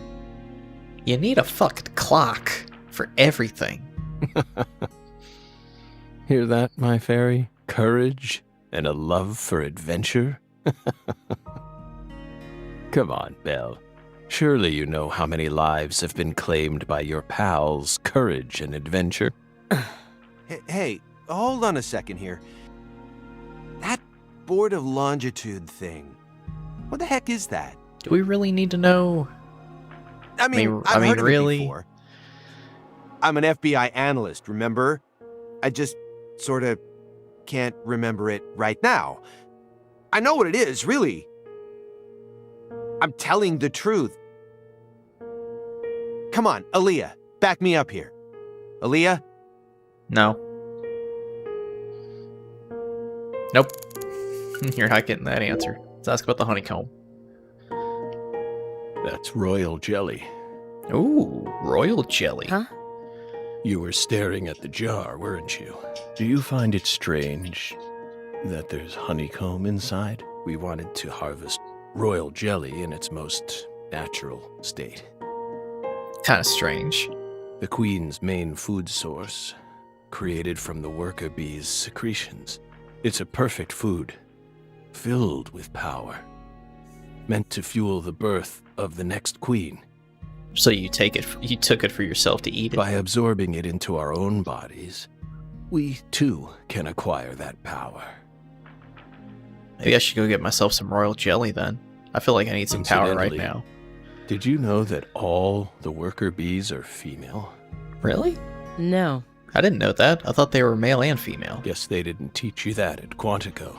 You need a fucking clock for everything. Hear that, my fairy? Courage and a love for adventure? Come on, Belle. Surely you know how many lives have been claimed by your pals' courage and adventure. Hey, hold on a second here. That Board of Longitude thing. What the heck is that? Do we really need to know? I've heard of it before. I'm an FBI analyst, remember? I just sort of can't remember it right now. I know what it is, really. I'm telling the truth. Come on, Aaliyah, back me up here. Aaliyah? No. Nope. You're not getting that answer. Let's ask about the honeycomb. That's royal jelly. Ooh, royal jelly. Huh? You were staring at the jar, weren't you? Do you find it strange that there's honeycomb inside? We wanted to harvest royal jelly in its most natural state. Kind of strange. The queen's main food source, created from the worker bee's secretions. It's a perfect food, filled with power, meant to fuel the birth of the next queen. So you took it for yourself to eat it? By absorbing it into our own bodies, we too can acquire that power. Maybe I should go get myself some royal jelly then. I feel like I need some power right Incidentally, now. Did you know that all the worker bees are female? Really? No. I didn't know that. I thought they were male and female. Guess they didn't teach you that at Quantico.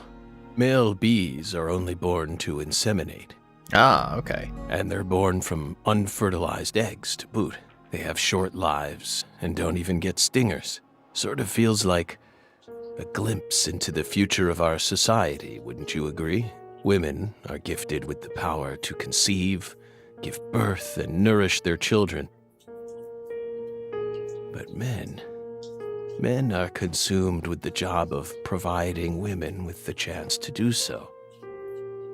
Male bees are only born to inseminate, Ah, okay. and they're born from unfertilized eggs to boot. They have short lives and don't even get stingers. Sort of feels like a glimpse into the future of our society, wouldn't you agree? Women are gifted with the power to conceive, give birth, and nourish their children. But men are consumed with the job of providing women with the chance to do so.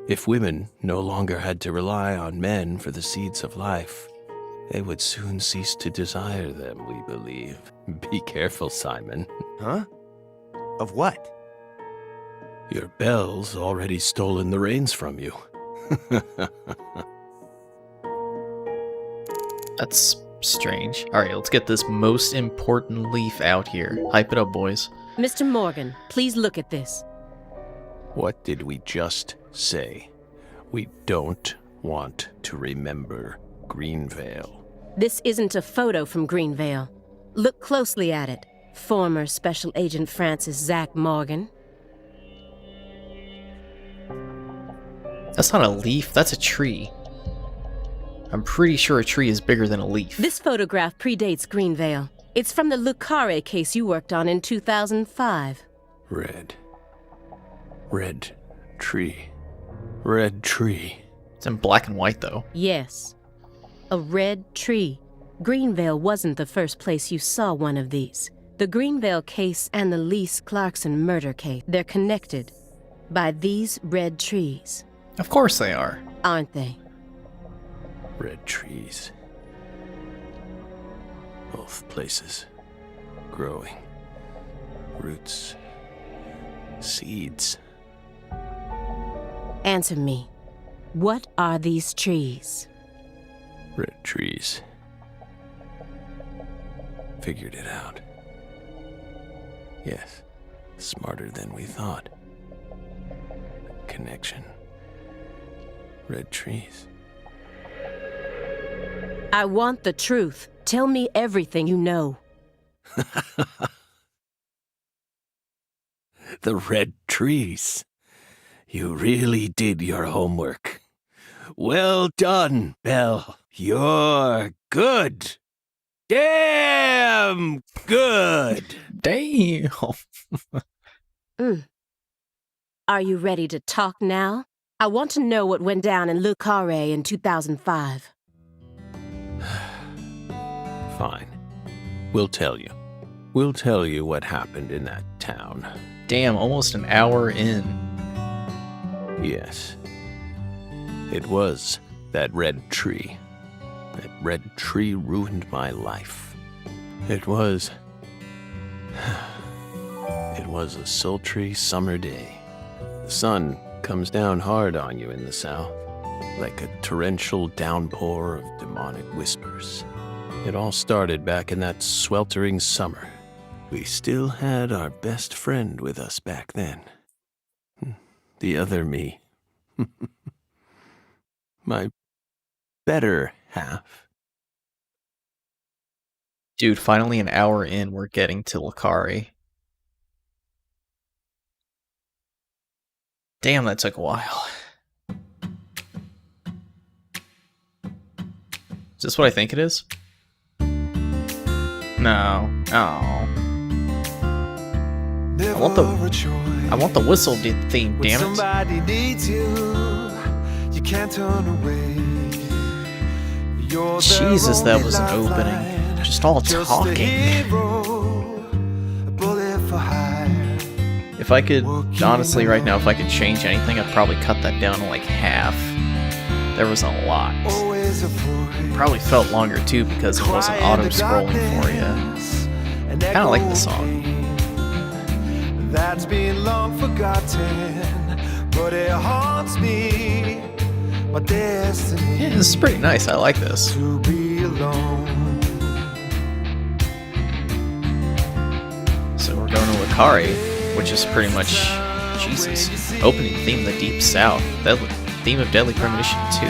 If women no longer had to rely on men for the seeds of life, they would soon cease to desire them, we believe. Be careful, Simon. Huh? Of what? Your Belle's already stolen the reins from you. That's strange. Alright, let's get this most important leaf out here. Hype it up, boys. Mr. Morgan, please look at this. What did we just say? We don't want to remember Greenvale. This isn't a photo from Greenvale. Look closely at it. Former Special Agent Francis Zach Morgan. That's not a leaf, that's a tree. I'm pretty sure a tree is bigger than a leaf. This photograph predates Greenvale. It's from the Lucare case you worked on in 2005. Red tree. Red tree. It's in black and white, though. Yes. A red tree. Greenvale wasn't the first place you saw one of these. The Greenvale case and the Lise Clarkson murder case, they're connected by these red trees. Of course they are. Aren't they? Red trees. Both places. Growing. Roots. Seeds. Answer me. What are these trees? Red trees. Figured it out. Yes. Smarter than we thought. Connection. Red trees. I want the truth. Tell me everything you know. The red trees. You really did your homework. Well done, Belle. You're good. Damn good. Damn. Are you ready to talk now? I want to know what went down in Le Carré in 2005. Fine. We'll tell you. We'll tell you what happened in that town. Damn, almost an hour in. Yes. It was that red tree. That red tree ruined my life. It was a sultry summer day. The sun comes down hard on you in the south, like a torrential downpour of demonic whispers. It all started back in that sweltering summer. We still had our best friend with us back then. The other me. My better half. Dude, finally an hour in, we're getting to Le Carré. Damn, that took a while. Is this what I think it is? No. Oh. I want the whistle theme, damn it. Somebody needs you. You can't turn away. Jesus, that was an opening. Just all talking. If I could, honestly, right now, if I could change anything, I'd probably cut that down to like half. There was a lot. Probably felt longer too because it wasn't auto-scrolling for you. Kinda like the song. That's been long forgotten, but it haunts me. My destiny. Yeah, this is pretty nice. I like this. To be alone. So we're going to Le Carré, which is pretty much, Jesus, opening theme of the Deep South. That theme of Deadly Premonition 2.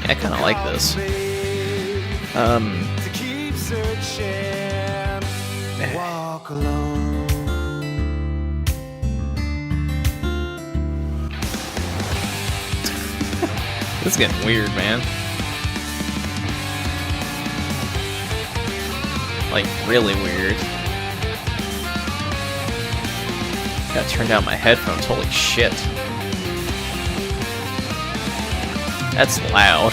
I kind of like this. Walk alone. This is getting weird, man. Like, really weird. Gotta turn down my headphones, holy shit. That's loud.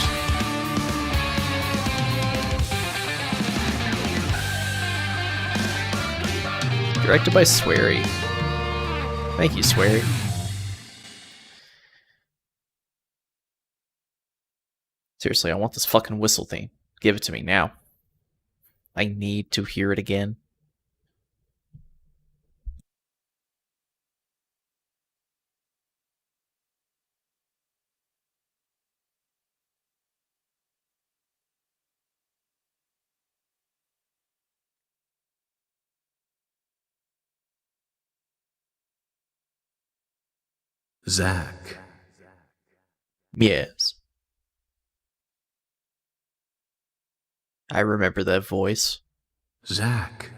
Directed by Swery. Thank you, Swery. Seriously, I want this fucking whistle theme. Give it to me now. I need to hear it again. Zach. Yes. I remember that voice. Zach.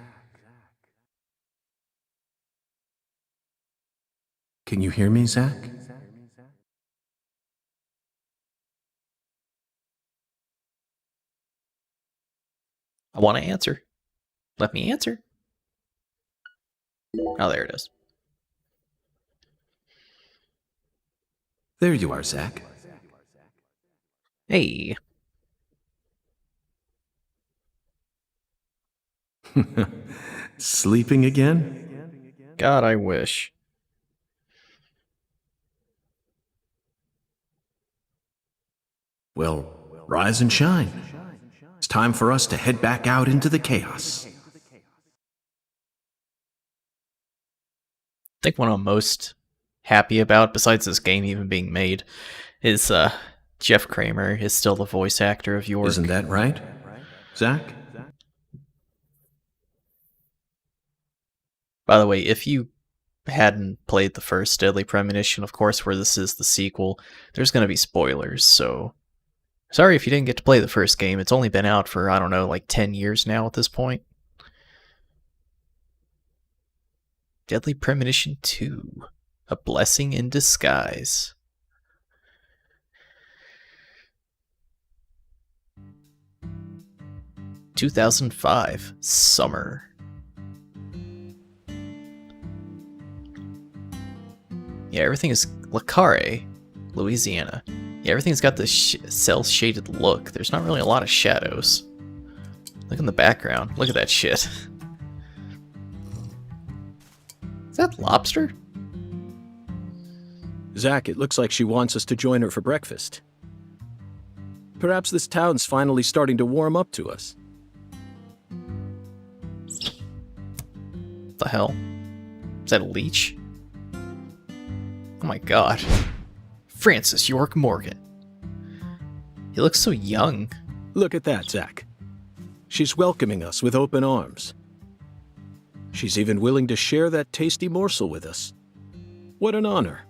Can you hear me, Zach? I want to answer. Let me answer. Oh, there it is. There you are, Zach. Hey. Sleeping again? God, I wish. Well, rise and shine. It's time for us to head back out into the chaos. I think what I'm most happy about, besides this game even being made, is Jeff Kramer is still the voice actor of York. Isn't that right, Zach? By the way, if you hadn't played the first Deadly Premonition, of course, where this is the sequel, there's going to be spoilers, so Sorry if you didn't get to play the first game. It's only been out for, I don't know, like 10 years now at this point. Deadly Premonition 2. A Blessing in Disguise. (2005) Summer. Yeah, everything is Lecare, Louisiana. Yeah, everything's got this cel-shaded look. There's not really a lot of shadows. Look in the background. Look at that shit. Is that lobster? Zach, it looks like she wants us to join her for breakfast. Perhaps this town's finally starting to warm up to us. What the hell? Is that a leech? Oh my god. Francis York Morgan. He looks so young. Look at that, Zach. She's welcoming us with open arms. She's even willing to share that tasty morsel with us. What an honor.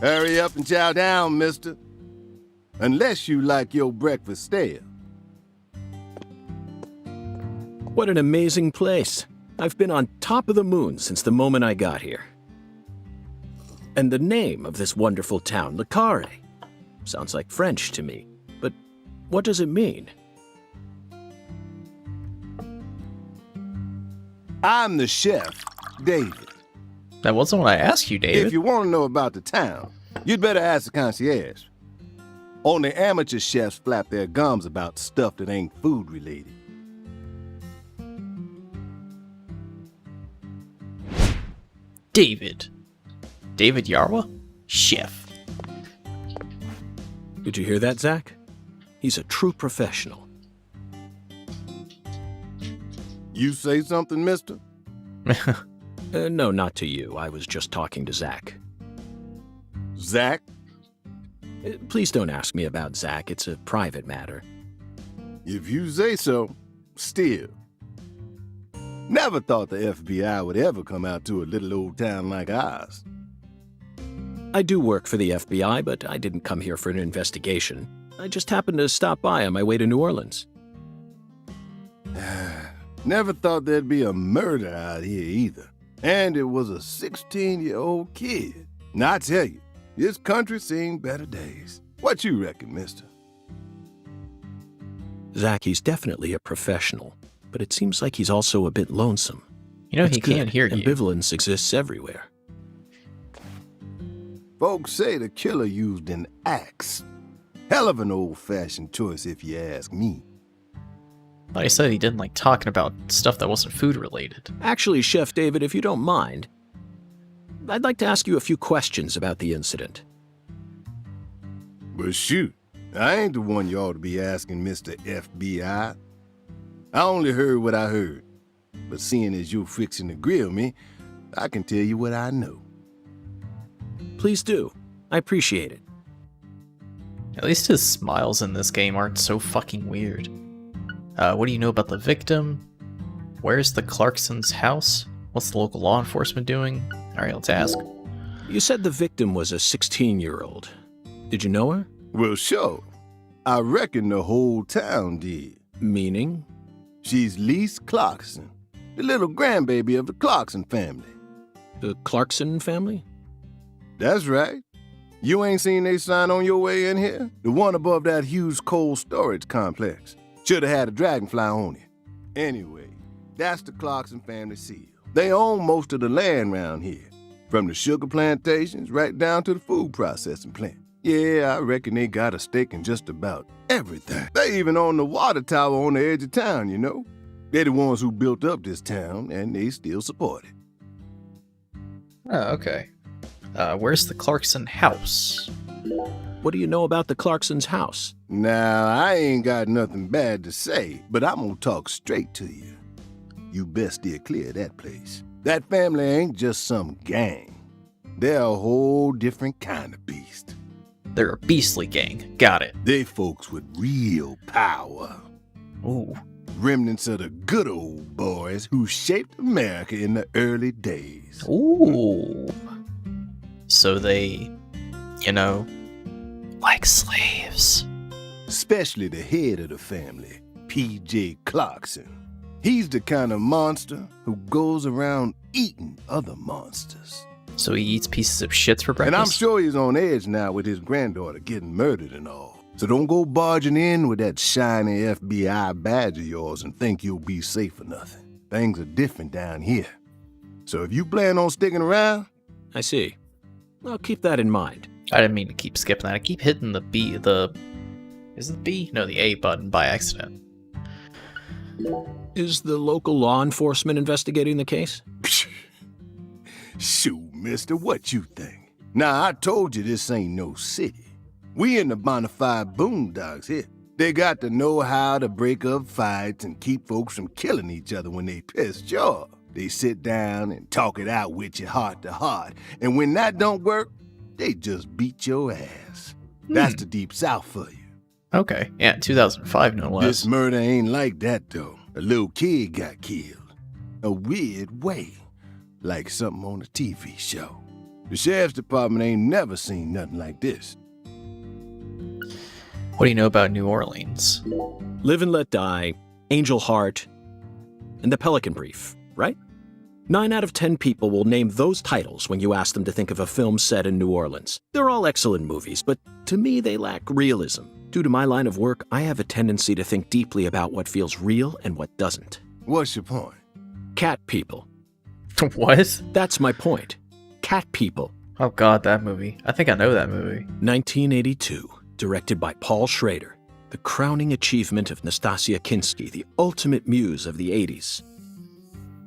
Hurry up and chow down, mister. Unless you like your breakfast stale. What an amazing place. I've been on top of the moon since the moment I got here. And the name of this wonderful town, Lecare, sounds like French to me. But what does it mean? I'm the chef, David. That wasn't what I asked you, David. If you want to know about the town, you'd better ask the concierge. Only amateur chefs flap their gums about stuff that ain't food related. David. David Yarwa? Chef. Did you hear that, Zach? He's a true professional. You say something, mister? No, not to you. I was just talking to Zach. Zach? Please don't ask me about Zach. It's a private matter. If you say so, still. Never thought the FBI would ever come out to a little old town like ours. I do work for the FBI, but I didn't come here for an investigation. I just happened to stop by on my way to New Orleans. Never thought there'd be a murder out here either. And it was a 16-year-old kid. Now I tell you, this country's seen better days. What you reckon, mister? Zach, he's definitely a professional, but it seems like he's also a bit lonesome. You know, That's he can't good. hear you. Ambivalence exists everywhere. Folks say the killer used an axe. Hell of an old-fashioned choice if you ask me. I thought he said he didn't like talking about stuff that wasn't food related. Actually, Chef David, if you don't mind, I'd like to ask you a few questions about the incident. But shoot, I ain't the one you ought to be asking, Mr. FBI. I only heard what I heard. But seeing as you're fixing to grill me, I can tell you what I know. Please do. I appreciate it. At least his smiles in this game aren't so fucking weird. What do you know about the victim? Where's the Clarkson's house? What's the local law enforcement doing? Alright, let's ask. You said the victim was a 16-year-old. Did you know her? Well, sure. I reckon the whole town did. Meaning? She's Lise Clarkson, the little grandbaby of the Clarkson family. The Clarkson family? That's right. You ain't seen they sign on your way in here? The one above that huge cold storage complex. Should have had a dragonfly on it. Anyway, that's the Clarkson family seal. They own most of the land around here, from the sugar plantations right down to the food processing plant. Yeah, I reckon they got a stake in just about everything. They even own the water tower on the edge of town, you know? They're the ones who built up this town, and they still support it. Oh, okay. Where's the Clarkson house? What do you know about the Clarkson's house? Now, I ain't got nothing bad to say, but I'm gonna talk straight to you. You best steer clear of that place. That family ain't just some gang. They're a whole different kind of beast. They're a beastly gang. Got it. They folks with real power. Ooh. Remnants of the good old boys who shaped America in the early days. Ooh. So they, you know, Like slaves. Especially the head of the family, P.J. Clarkson. He's the kind of monster who goes around eating other monsters. So he eats pieces of shits for breakfast? And I'm sure he's on edge now with his granddaughter getting murdered and all. So don't go barging in with that shiny FBI badge of yours and think you'll be safe for nothing. Things are different down here. So if you plan on sticking around... I see. I'll keep that in mind. I didn't mean to keep skipping that. I keep hitting the B, is it the B? No, the A button by accident. Is the local law enforcement investigating the case? Shoot, mister, what you think? Now, I told you this ain't no city. We in the bonafide boondocks here. They got to know how to break up fights and keep folks from killing each other when they pissed you off. They sit down and talk it out with you heart to heart. And when that don't work, they just beat your ass. That's the Deep South for you. Okay, yeah, 2005 no less. This murder ain't like that, though. A little kid got killed. A weird way. Like something on a TV show. The sheriff's department ain't never seen nothing like this. What do you know about New Orleans? Live and Let Die, Angel Heart, and The Pelican Brief, right? 9 out of 10 people will name those titles when you ask them to think of a film set in New Orleans. They're all excellent movies, but to me they lack realism. Due to my line of work, I have a tendency to think deeply about what feels real and what doesn't. What's your point? Cat people. What? That's my point. Cat people. Oh god, that movie. I think I know that movie. 1982, directed by Paul Schrader. The crowning achievement of Nastasia Kinski, the ultimate muse of the 80s.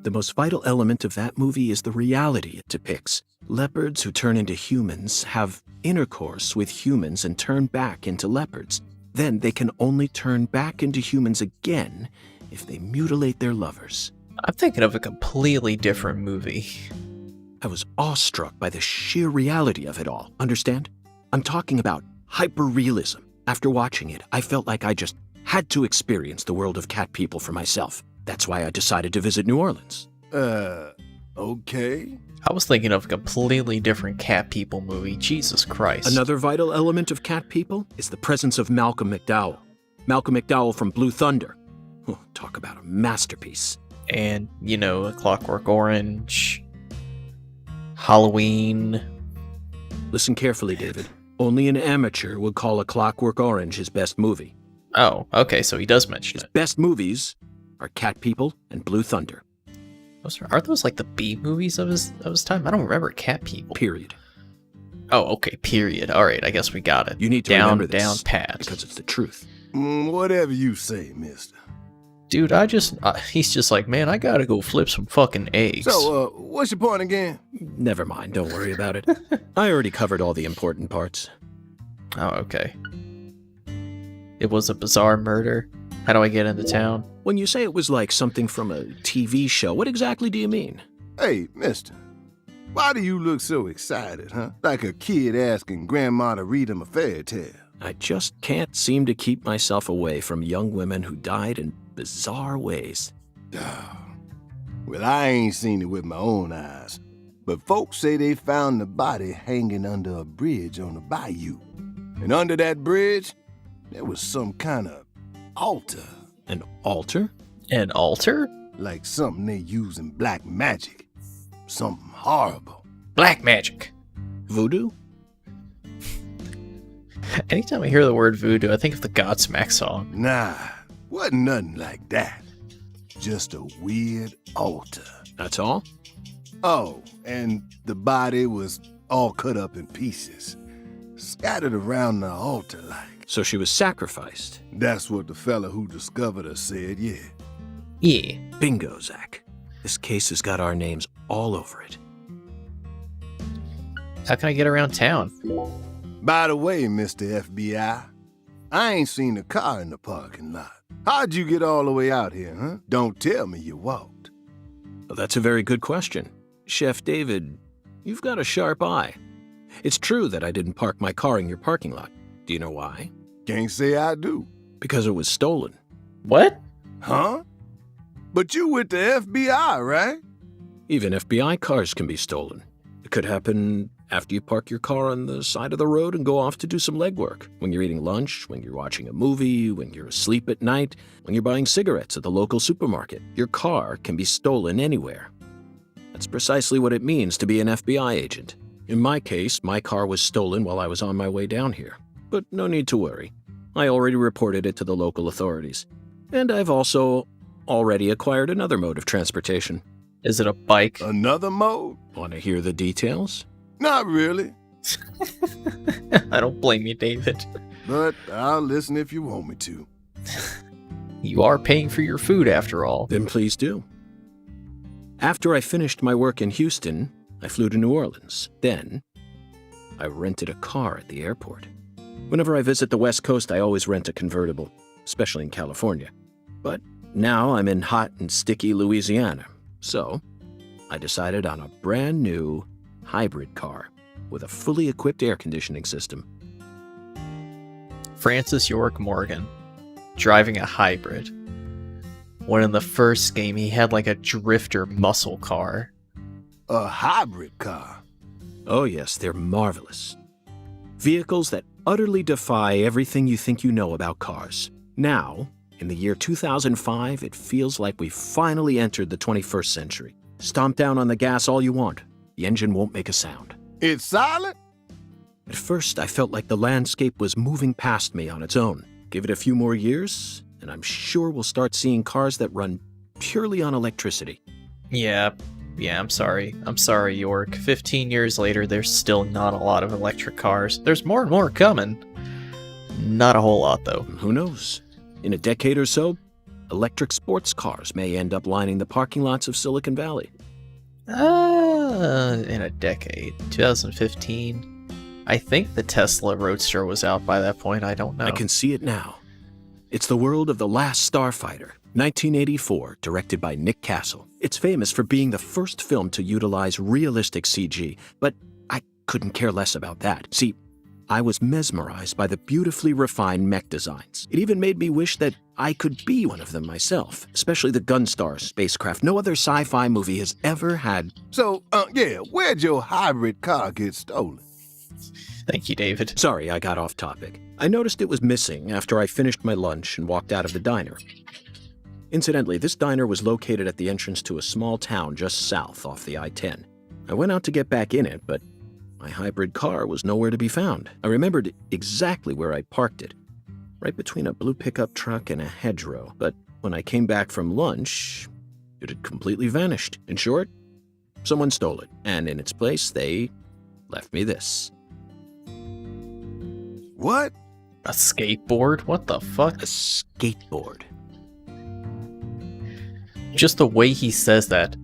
The most vital element of that movie is the reality it depicts. Leopards who turn into humans have intercourse with humans and turn back into leopards. Then they can only turn back into humans again if they mutilate their lovers. I'm thinking of a completely different movie. I was awestruck by the sheer reality of it all, understand? I'm talking about hyper-realism. After watching it, I felt like I just had to experience the world of cat people for myself. That's why I decided to visit New Orleans. Okay. I was thinking of a completely different Cat People movie. Jesus Christ. Another vital element of Cat People is the presence of Malcolm McDowell. Malcolm McDowell from Blue Thunder. Oh, talk about a masterpiece. And, you know, A Clockwork Orange, Halloween. Listen carefully, David. Only an amateur would call A Clockwork Orange his best movie. Oh, okay, so he does mention His it. best movies are Cat People and Blue Thunder. Are those like the B movies of his time? I don't remember Cat People. Period. Oh, okay, period. All right, I guess we got it. You need to remember this, down pat. because it's the truth. Whatever you say, mister. Dude, he's just like, man, I gotta go flip some fucking eggs. So, what's your point again? Never mind, don't worry about it. I already covered all the important parts. Oh, okay. It was a bizarre murder. How do I get into town? When you say it was like something from a TV show, what exactly do you mean? Hey, mister. Why do you look so excited, huh? Like a kid asking grandma to read him a fairy tale. I just can't seem to keep myself away from young women who died in bizarre ways. Well, I ain't seen it with my own eyes, but folks say they found the body hanging under a bridge on the bayou. And under that bridge, there was some kind of altar. An altar? An altar? Like something they use in black magic. Something horrible. Black magic. Voodoo? Anytime I hear the word voodoo, I think of the Godsmack song. Nah, wasn't nothing like that. Just a weird altar. That's all? Oh, and the body was all cut up in pieces. Scattered around the altar like. So she was sacrificed. That's what the fella who discovered her said, yeah. Yeah. Bingo, Zach. This case has got our names all over it. How can I get around town? By the way, Mr. FBI, I ain't seen a car in the parking lot. How'd you get all the way out here, huh? Don't tell me you walked. Well, that's a very good question. Chef David, you've got a sharp eye. It's true that I didn't park my car in your parking lot. Do you know why? Can't say I do. Because it was stolen. What? Huh? But you with the FBI, right? Even FBI cars can be stolen. It could happen After you park your car on the side of the road and go off to do some legwork. When you're eating lunch, when you're watching a movie, when you're asleep at night, when you're buying cigarettes at the local supermarket. Your car can be stolen anywhere. That's precisely what it means to be an FBI agent. In my case, my car was stolen while I was on my way down here. But no need to worry. I already reported it to the local authorities. And I've also already acquired another mode of transportation. Is it a bike? Another mode? Want to hear the details? Not really, I don't blame you, David. but I'll listen if you want me to. You are paying for your food after all. Then please do. After I finished my work in Houston, I flew to New Orleans. Then, I rented a car at the airport. Whenever I visit the West Coast, I always rent a convertible, especially in California. But now I'm in hot and sticky Louisiana, so I decided on a brand new hybrid car with a fully equipped air conditioning system. Francis York Morgan, driving a hybrid. When in the first game, he had like a drifter muscle car. A hybrid car? Oh yes, they're marvelous. Vehicles that utterly defy everything you think you know about cars. Now, in the year 2005, it feels like we've finally entered the 21st century. Stomp down on the gas all you want. The engine won't make a sound. It's silent? At first, I felt like the landscape was moving past me on its own. Give it a few more years, and I'm sure we'll start seeing cars that run purely on electricity. Yeah, I'm sorry. I'm sorry, York. 15 years later, there's still not a lot of electric cars. There's more and more coming. Not a whole lot, though. Who knows? In a decade or so, electric sports cars may end up lining the parking lots of Silicon Valley. In a decade. 2015. I think the Tesla Roadster was out by that point. I don't know. I can see it now. It's the world of The Last Starfighter, 1984, directed by Nick Castle. It's famous for being the first film to utilize realistic CG, but I couldn't care less about that. See, I was mesmerized by the beautifully refined mech designs. It even made me wish that I could be one of them myself, especially the Gunstar spacecraft. No other sci-fi movie has ever had. So, where'd your hybrid car get stolen? Thank you, David. Sorry, I got off topic. I noticed it was missing after I finished my lunch and walked out of the diner. Incidentally, this diner was located at the entrance to a small town just south off the I-10. I went out to get back in it, but my hybrid car was nowhere to be found. I remembered exactly where I parked it, right between a blue pickup truck and a hedgerow. But when I came back from lunch, it had completely vanished. In short, someone stole it, and in its place, they left me this. What? A skateboard? What the fuck? A skateboard. Just the way he says that.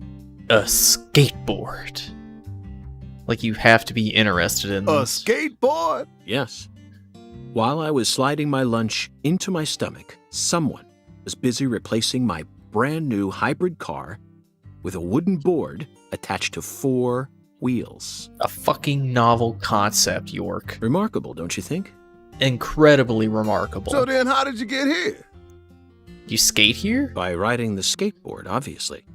A skateboard. Like you have to be interested in A this. skateboard? Yes. While I was sliding my lunch into my stomach, someone was busy replacing my brand new hybrid car with a wooden board attached to 4 wheels. A fucking novel concept, York. Remarkable, don't you think? Incredibly remarkable. So then how did you get here? You skate here? By riding the skateboard, obviously.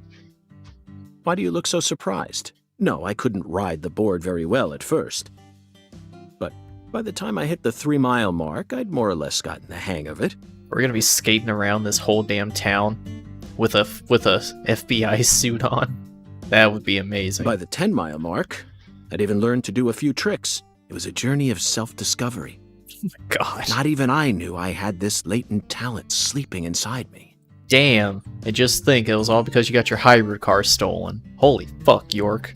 Why do you look so surprised? No, I couldn't ride the board very well at first. But by the time I hit the 3-mile mark, I'd more or less gotten the hang of it. We're gonna be skating around this whole damn town with a FBI suit on. That would be amazing. By the 10-mile mark, I'd even learned to do a few tricks. It was a journey of self-discovery. Oh my god. Not even I knew I had this latent talent sleeping inside me. Damn. And just think, it was all because you got your hybrid car stolen. Holy fuck, York.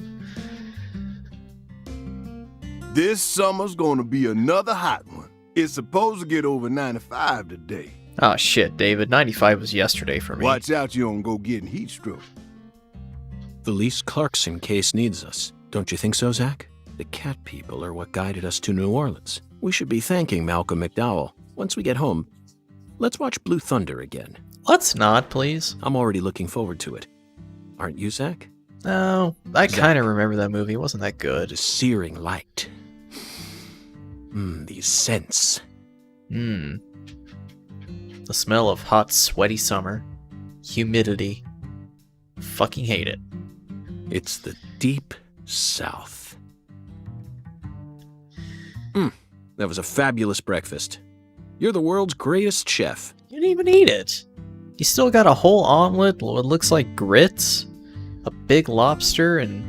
This summer's gonna be another hot one. It's supposed to get over 95 today. Oh shit, David. 95 was yesterday for me. Watch out you don't go getting heat stroke. The Lise Clarkson case needs us. Don't you think so, Zach? The cat people are what guided us to New Orleans. We should be thanking Malcolm McDowell. Once we get home, let's watch Blue Thunder again. Let's not, please. I'm already looking forward to it. Aren't you, Zach? No, I kind of remember that movie. It wasn't that good. The searing light. These scents. The smell of hot, sweaty summer. Humidity. Fucking hate it. It's the deep south. That was a fabulous breakfast. You're the world's greatest chef. You didn't even eat it. You still got a whole omelet, what looks like grits, a big lobster, and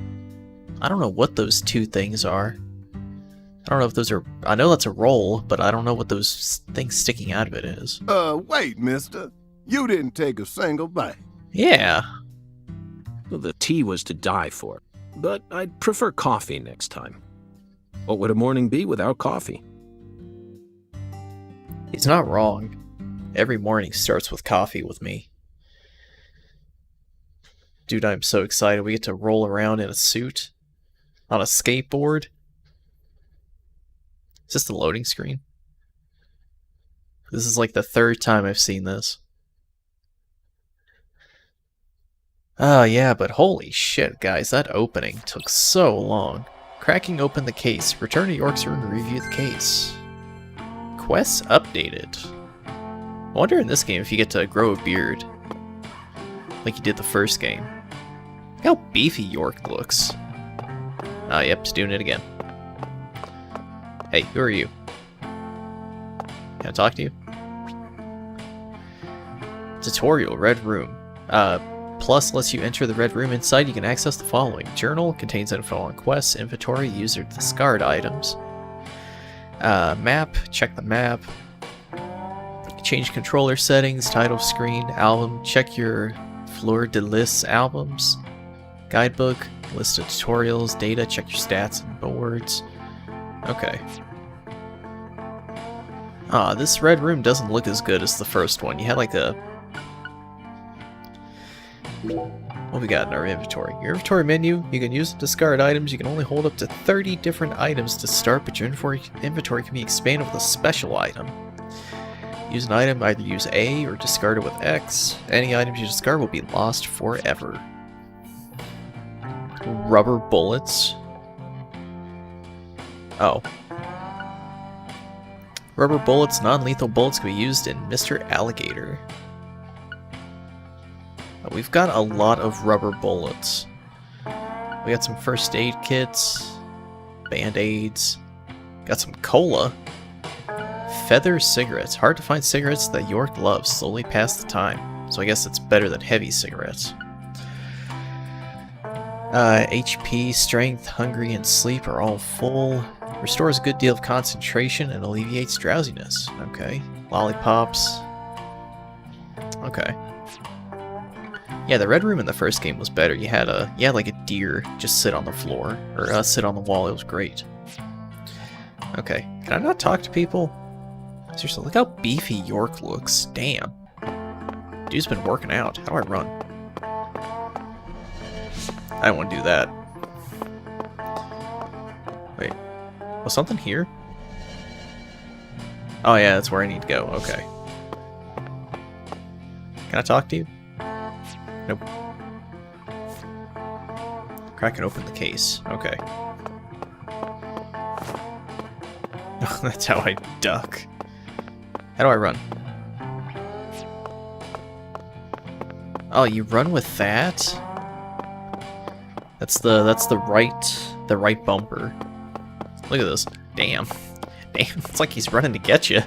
I don't know what those two things are. I don't know if those are... I know that's a roll, but I don't know what those things sticking out of it is. Wait, mister. You didn't take a single bite. Yeah. Well, the tea was to die for, but I'd prefer coffee next time. What would a morning be without coffee? He's not wrong. Every morning starts with coffee with me. Dude, I'm so excited. We get to roll around in a suit on a skateboard. Is this the loading screen? This is like the third time I've seen this. Oh yeah, but holy shit, guys, that opening took so long. Cracking open the case. Return to York's room to review the case. Quests updated. I wonder in this game if you get to grow a beard. Like you did the first game. Look how beefy York looks. Ah, yep, it's doing it again. Hey, who are you? Can I talk to you? Tutorial, Red Room. Plus lets you enter the Red Room. Inside you can access the following. Journal contains info on quests, inventory, user discard items. Map, check the map. Change controller settings, title screen, album, check your Fleur de Lis albums. Guidebook, list of tutorials, data, check your stats and boards. Okay. This Red Room doesn't look as good as the first one. You had like a... What we got in our inventory? Your inventory menu, you can use and discard items. You can only hold up to 30 different items to start, but your inventory can be expanded with a special item. Use an item, either use A or discard it with X. Any items you discard will be lost forever. Rubber bullets. Oh. Rubber bullets, non-lethal bullets can be used in Mr. Alligator. We've got a lot of rubber bullets. We got some first aid kits, band-aids, got some cola, feather cigarettes. Hard to find cigarettes that York loves, slowly pass the time. So I guess it's better than heavy cigarettes. HP, strength, hungry, and sleep are all full. Restores a good deal of concentration and alleviates drowsiness. Okay. Lollipops. Okay. Yeah, the Red Room in the first game was better. You had like a deer just sit on the floor, or sit on the wall. It was great. Okay, can I not talk to people? Seriously, look how beefy York looks. Damn. Dude's been working out. How do I run? I don't want to do that. Wait, was something here? Oh yeah, that's where I need to go. Okay. Can I talk to you? Nope. Crack and open the case. Okay. That's how I duck. How do I run? Oh, you run with that? That's the right bumper. Look at this. Damn. Damn, it's like he's running to get you.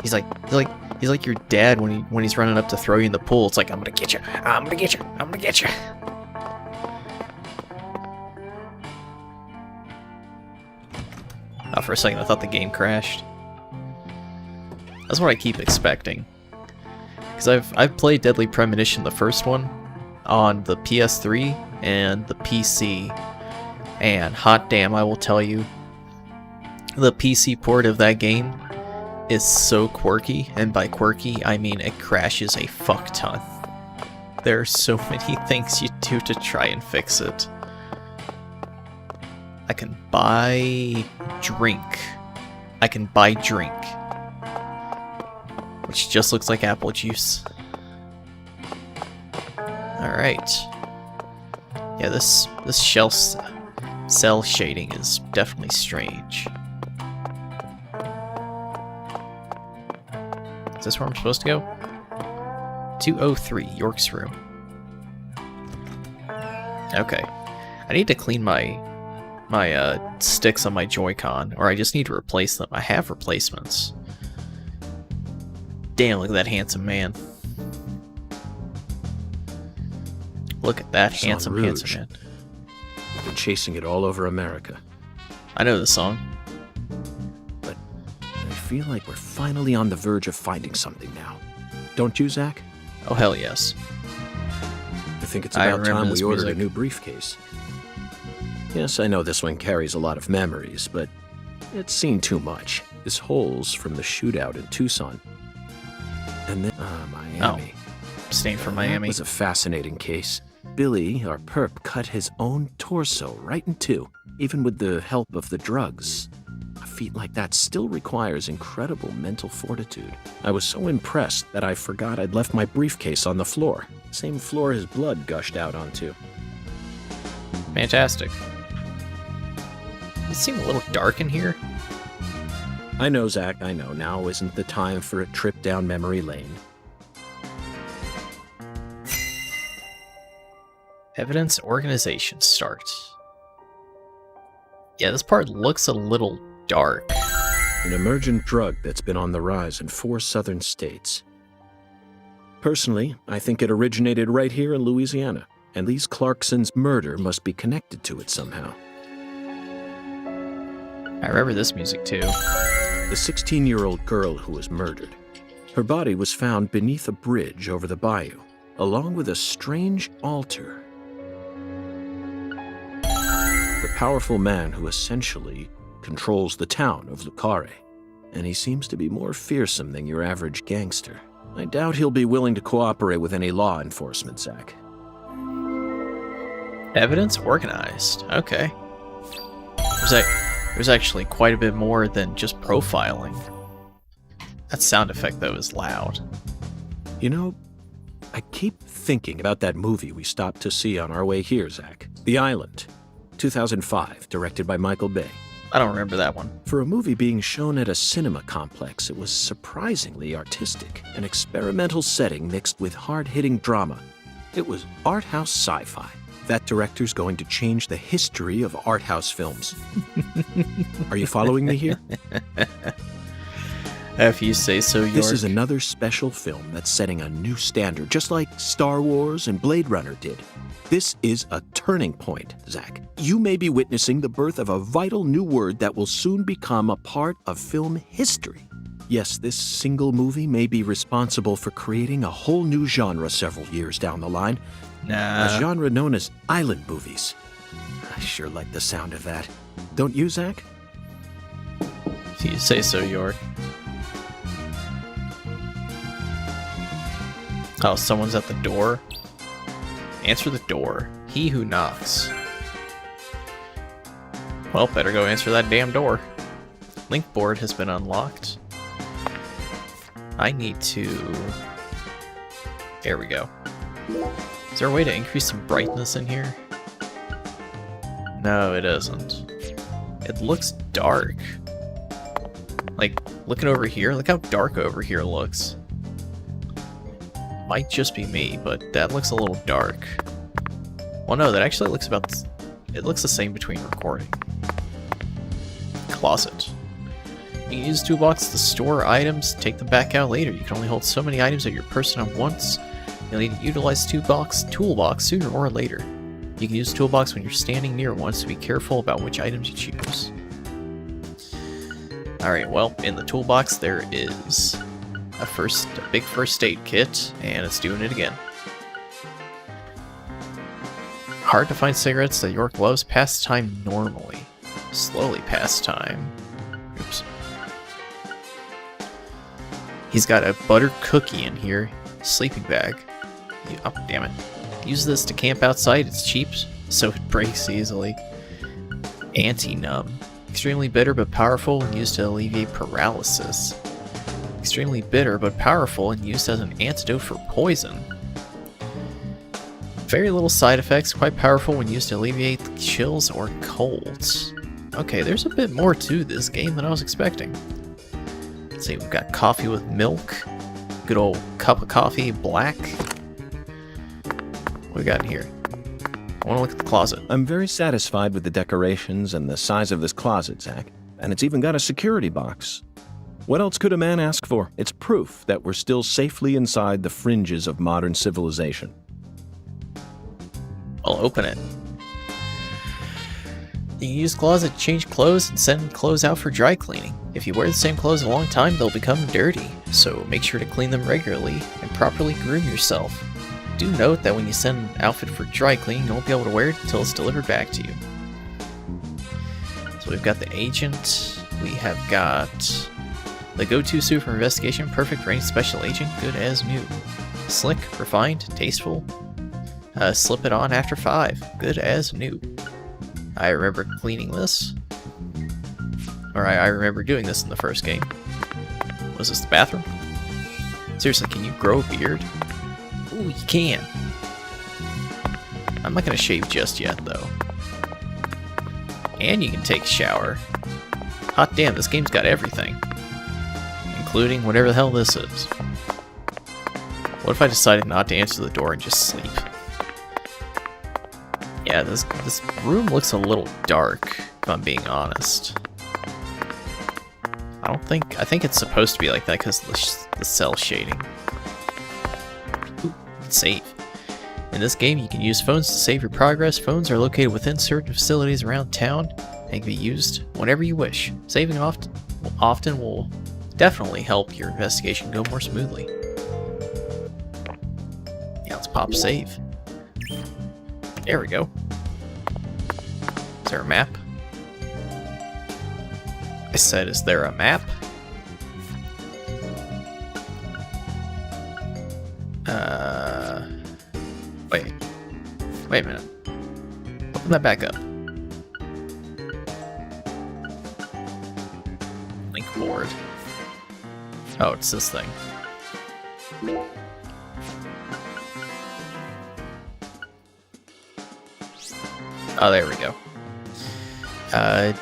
He's like your dad when he's running up to throw you in the pool. It's like, I'm gonna get you. I'm gonna get you. I'm gonna get you. Oh, for a second I thought the game crashed. That's what I keep expecting. Because I've played Deadly Premonition, the first one, on the PS3 and the PC. And hot damn, I will tell you, the PC port of that game is so quirky, and by quirky I mean it crashes a fuck ton. There are so many things you do to try and fix it. I can buy drink. I can buy drink. Which just looks like apple juice. Alright. Yeah, this cell shading is definitely strange. Is this where I'm supposed to go? 203, York's room. Okay. I need to clean my sticks on my Joy-Con, or I just need to replace them. I have replacements. Damn, look at that handsome man. Look at that handsome man. We've been chasing it all over America. I know the song. But I feel like we're finally on the verge of finding something now. Don't you, Zach? Oh, hell yes. I think it's I about remember time this we ordered music. a new briefcase. Yes, I know this one carries a lot of memories, but it's seen too much. This hole's from the shootout in Tucson. And then, Miami. Staying for That Miami. was a fascinating case. Billy, our perp, cut his own torso right in two, even with the help of the drugs. A feat like that still requires incredible mental fortitude. I was so impressed that I forgot I'd left my briefcase on the floor. Same floor his blood gushed out onto. Fantastic. It seemed a little dark in here. I know, Zach, I know. Now isn't the time for a trip down memory lane. Evidence organization start. Yeah, this part looks a little dark. An emergent drug that's been on the rise in 4 southern states. Personally, I think it originated right here in Louisiana, and Lise Clarkson's murder must be connected to it somehow. I remember this music too. The 16-year-old girl who was murdered. Her body was found beneath a bridge over the bayou, along with a strange altar. The powerful man who essentially controls the town of Lucare, and he seems to be more fearsome than your average gangster. I doubt he'll be willing to cooperate with any law enforcement, Zach. Evidence organized. Okay. There's actually quite a bit more than just profiling. That sound effect, though, is loud. You know, I keep thinking about that movie we stopped to see on our way here, Zach. The Island, 2005, directed by Michael Bay. I don't remember that one. For a movie being shown at a cinema complex, it was surprisingly artistic. An experimental setting mixed with hard-hitting drama. It was art house sci-fi. That director's going to change the history of art house films. Are you following me here? If you say so, York. This is another special film that's setting a new standard, just like Star Wars and Blade Runner did. This is a turning point, Zach. You may be witnessing the birth of a vital new word that will soon become a part of film history. Yes, this single movie may be responsible for creating a whole new genre several years down the line. Nah. A genre known as island movies. I sure like the sound of that. Don't you, Zach? If you say so, York. Oh, someone's at the door? Answer the door. He who knocks. Well, better go answer that damn door. Link board has been unlocked. I need to... There we go. Is there a way to increase some brightness in here? No, it isn't. It looks dark. Like, looking over here, look how dark over here looks. Might just be me, but that looks a little dark. Well, no, that actually looks about... It looks the same between recording. Closet. You can use toolbox to store items, take them back out later. You can only hold so many items at your person at once. You'll need to utilize toolbox sooner or later. You can use toolbox when you're standing near one, so be careful about which items you choose. Alright, well, in the toolbox there is a big first aid kit, and it's doing it again. Hard to find cigarettes that York loves. Pass time normally. Slowly pass time. Oops. He's got a butter cookie in here. Sleeping bag. Oh, damn it. Use this to camp outside. It's cheap, so it breaks easily. Anti-numb. Extremely bitter but powerful and used to alleviate paralysis. Extremely bitter but powerful and used as an antidote for poison. Very little side effects, quite powerful when used to alleviate chills or colds. Okay, there's a bit more to this game than I was expecting. Let's see, we've got coffee with milk. Good old cup of coffee, black. What we got in here? I want to look at the closet. I'm very satisfied with the decorations and the size of this closet, Zach. And it's even got a security box. What else could a man ask for? It's proof that we're still safely inside the fringes of modern civilization. I'll open it. You can use the closet to change clothes and send clothes out for dry cleaning. If you wear the same clothes a long time, they'll become dirty, so make sure to clean them regularly and properly groom yourself. Do note that when you send an outfit for dry cleaning, you won't be able to wear it until it's delivered back to you. So we've got the agent, we have got the go-to suit for investigation, perfect range special agent, good as new. Slick, refined, tasteful, slip it on after 5, good as new. I remember cleaning this. Or I remember doing this in the first game. Was this the bathroom? Seriously, can you grow a beard? Ooh, you can. I'm not gonna shave just yet, though. And you can take a shower. Hot damn, this game's got everything. Including whatever the hell this is. What if I decided not to answer the door and just sleep? Yeah, this room looks a little dark, if I'm being honest. I think it's supposed to be like that because of the cell shading. Ooh, save. In this game, you can use phones to save your progress. Phones are located within certain facilities around town and can be used whenever you wish. Saving often will definitely help your investigation go more smoothly. Yeah, let's pop save. There we go. Is there a map? I said, is there a map? Wait a minute. Open that back up. Link board. Oh, it's this thing. Oh, there we go.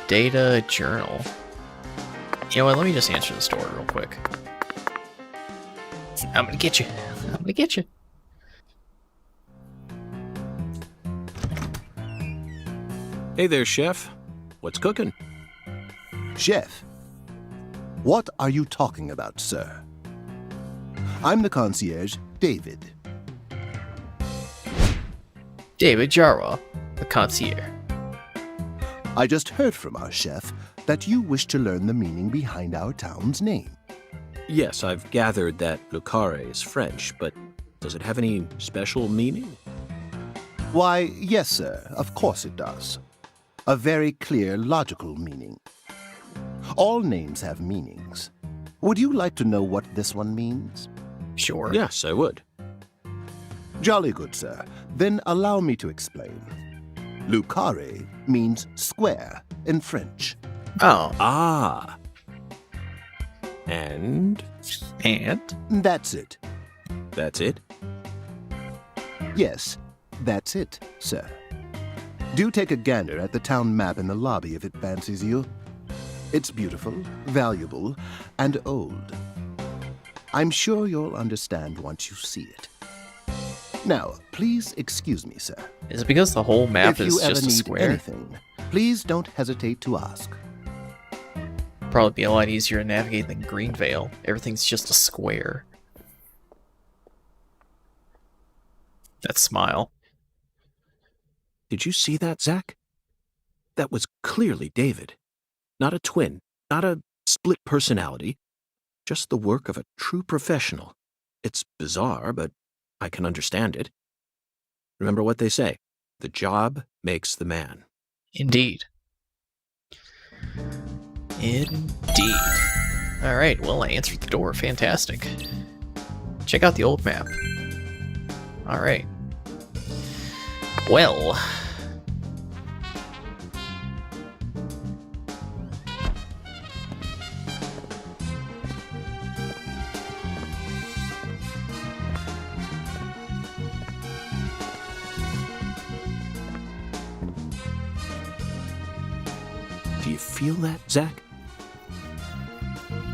Data journal. You know what, let me just answer the door real quick. I'm gonna get you. I'm gonna get you. Hey there, Chef. What's cooking? Chef, what are you talking about, sir? I'm the concierge, David. David Jarwa, the concierge. I just heard from our chef that you wish to learn the meaning behind our town's name. Yes, I've gathered that Lucare is French, but does it have any special meaning? Why, yes, sir, of course it does. A very clear, logical meaning. All names have meanings. Would you like to know what this one means? Sure. Yes, I would. Jolly good, sir. Then allow me to explain. Lucare means square in French. Oh. Ah. And? That's it. That's it? Yes, that's it, sir. Do take a gander at the town map in the lobby if it fancies you. It's beautiful, valuable, and old. I'm sure you'll understand once you see it. Now, please excuse me, sir. Is it because the whole map is if you just ever a need square? anything, please don't hesitate to ask. Probably be a lot easier to navigate than Greenvale. Everything's just a square. That smile. Did you see that, Zach? That was clearly David. Not a twin, not a split personality, just the work of a true professional. It's bizarre, but I can understand it. Remember what they say, the job makes the man. Indeed. Indeed. Alright, well, I answered the door. Fantastic. Check out the old map. Alright. Well. Do you feel that, Zach?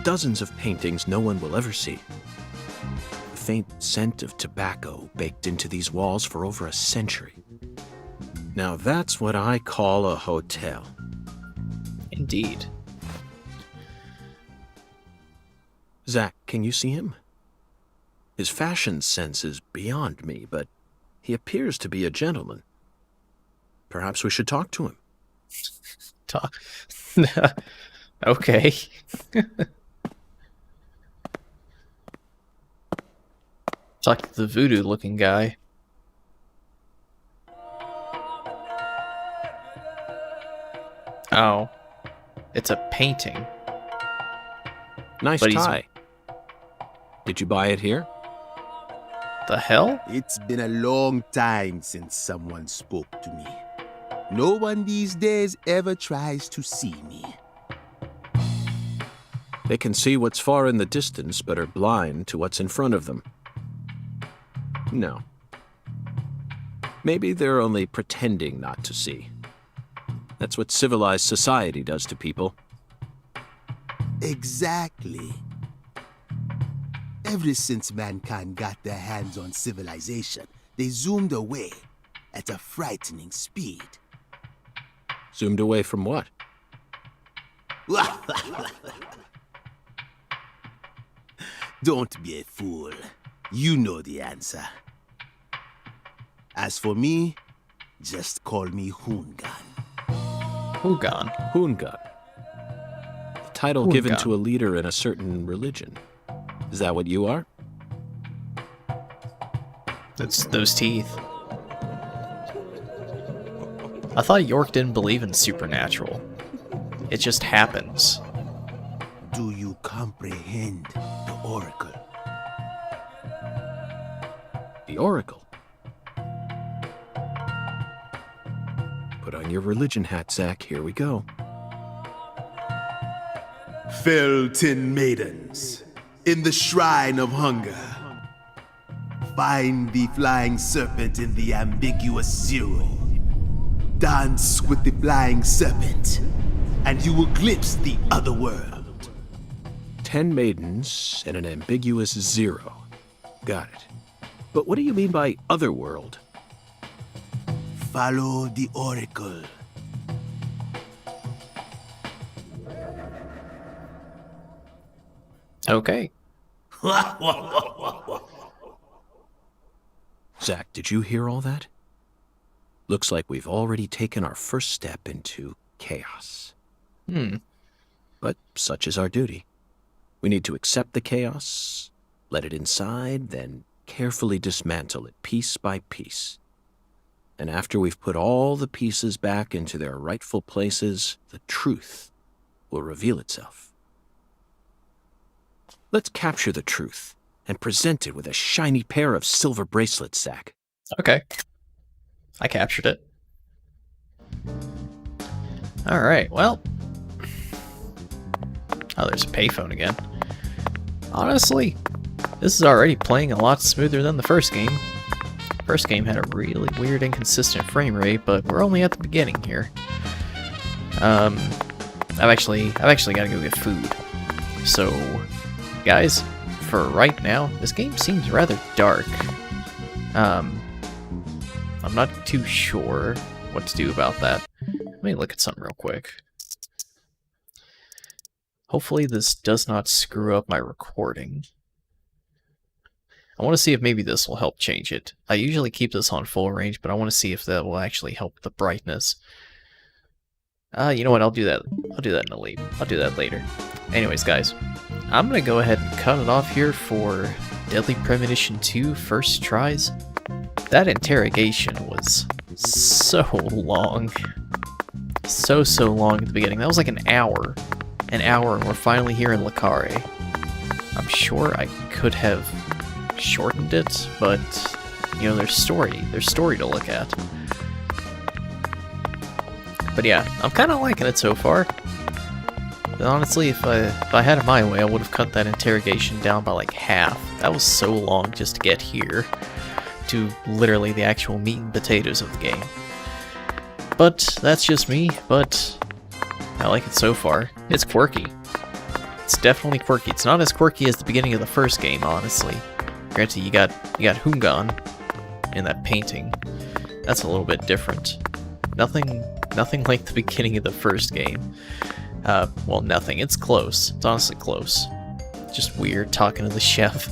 Dozens of paintings no one will ever see. The faint scent of tobacco baked into these walls for over a century. Now that's what I call a hotel. Indeed. Zach, can you see him? His fashion sense is beyond me, but he appears to be a gentleman. Perhaps we should talk to him. Talk. Okay. Talk to the voodoo-looking guy. Oh. It's a painting. Nice But he's- tie. Did you buy it here? The hell? It's been a long time since someone spoke to me. No one these days ever tries to see me. They can see what's far in the distance, but are blind to what's in front of them. No. Maybe they're only pretending not to see. That's what civilized society does to people. Exactly. Ever since mankind got their hands on civilization, they zoomed away at a frightening speed. Zoomed away from what? Don't be a fool. You know the answer. As for me, just call me Hoongan. Hugon. Hoongan. The title given Hoongan. to a leader in a certain religion. Is that what you are? That's those teeth. I thought York didn't believe in supernatural. It just happens. Do you comprehend the Oracle? The Oracle. Put on your religion hat, Zach. Here we go. Felton maidens, in the shrine of hunger, find the flying serpent in the ambiguous zero. Dance with the flying serpent, and you will glimpse the other world. 10 maidens and an ambiguous zero. Got it. But what do you mean by otherworld? Follow the Oracle. Okay. Zach, did you hear all that? Looks like we've already taken our first step into chaos. But such is our duty. We need to accept the chaos, let it inside, then carefully dismantle it piece by piece. And after we've put all the pieces back into their rightful places, the truth will reveal itself. Let's capture the truth and present it with a shiny pair of silver bracelets, Zach. Okay. I captured it. Alright, well. Oh, there's a payphone again. Honestly, this is already playing a lot smoother than the first game. First game had a really weird, inconsistent frame rate, but we're only at the beginning here. I've actually got to go get food. So, guys, for right now, this game seems rather dark. I'm not too sure what to do about that. Let me look at something real quick. Hopefully this does not screw up my recording. I want to see if maybe this will help change it. I usually keep this on full range, but I want to see if that will actually help the brightness. You know what? I'll do that. I'll do that I'll do that later. Anyways, guys, I'm gonna go ahead and cut it off here for Deadly Premonition 2 First Tries. That interrogation was so long. So long at the beginning. That was like an hour. An hour, and we're finally here in Le Carré. I'm sure I could have shortened it, but, you know, there's story to look at. But yeah, I'm kind of liking it so far. But honestly, if I had it my way, I would have cut that interrogation down by like half. That was so long just to get here, to literally the actual meat and potatoes of the game. But that's just me, but I like it so far. It's quirky. It's definitely quirky. It's not as quirky as the beginning of the first game, honestly. Granted, you got Hoongan in that painting. That's a little bit different. Nothing like the beginning of the first game. Well, nothing. It's close. It's honestly close. Just weird talking to the chef.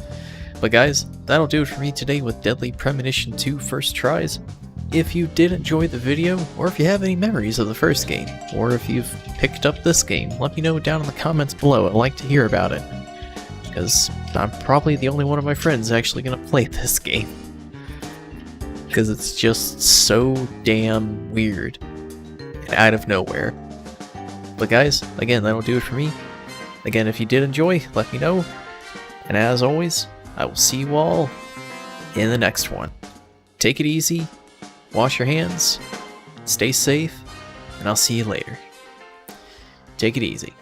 But guys, that'll do it for me today with Deadly Premonition 2 First Tries. If you did enjoy the video, or if you have any memories of the first game, or if you've picked up this game, let me know down in the comments below. I'd like to hear about it. Because I'm probably the only one of my friends actually going to play this game. Because it's just so damn weird. And out of nowhere. But guys, again, that'll do it for me. Again, if you did enjoy, let me know. And as always, I will see you all in the next one. Take it easy, wash your hands, stay safe, and I'll see you later. Take it easy.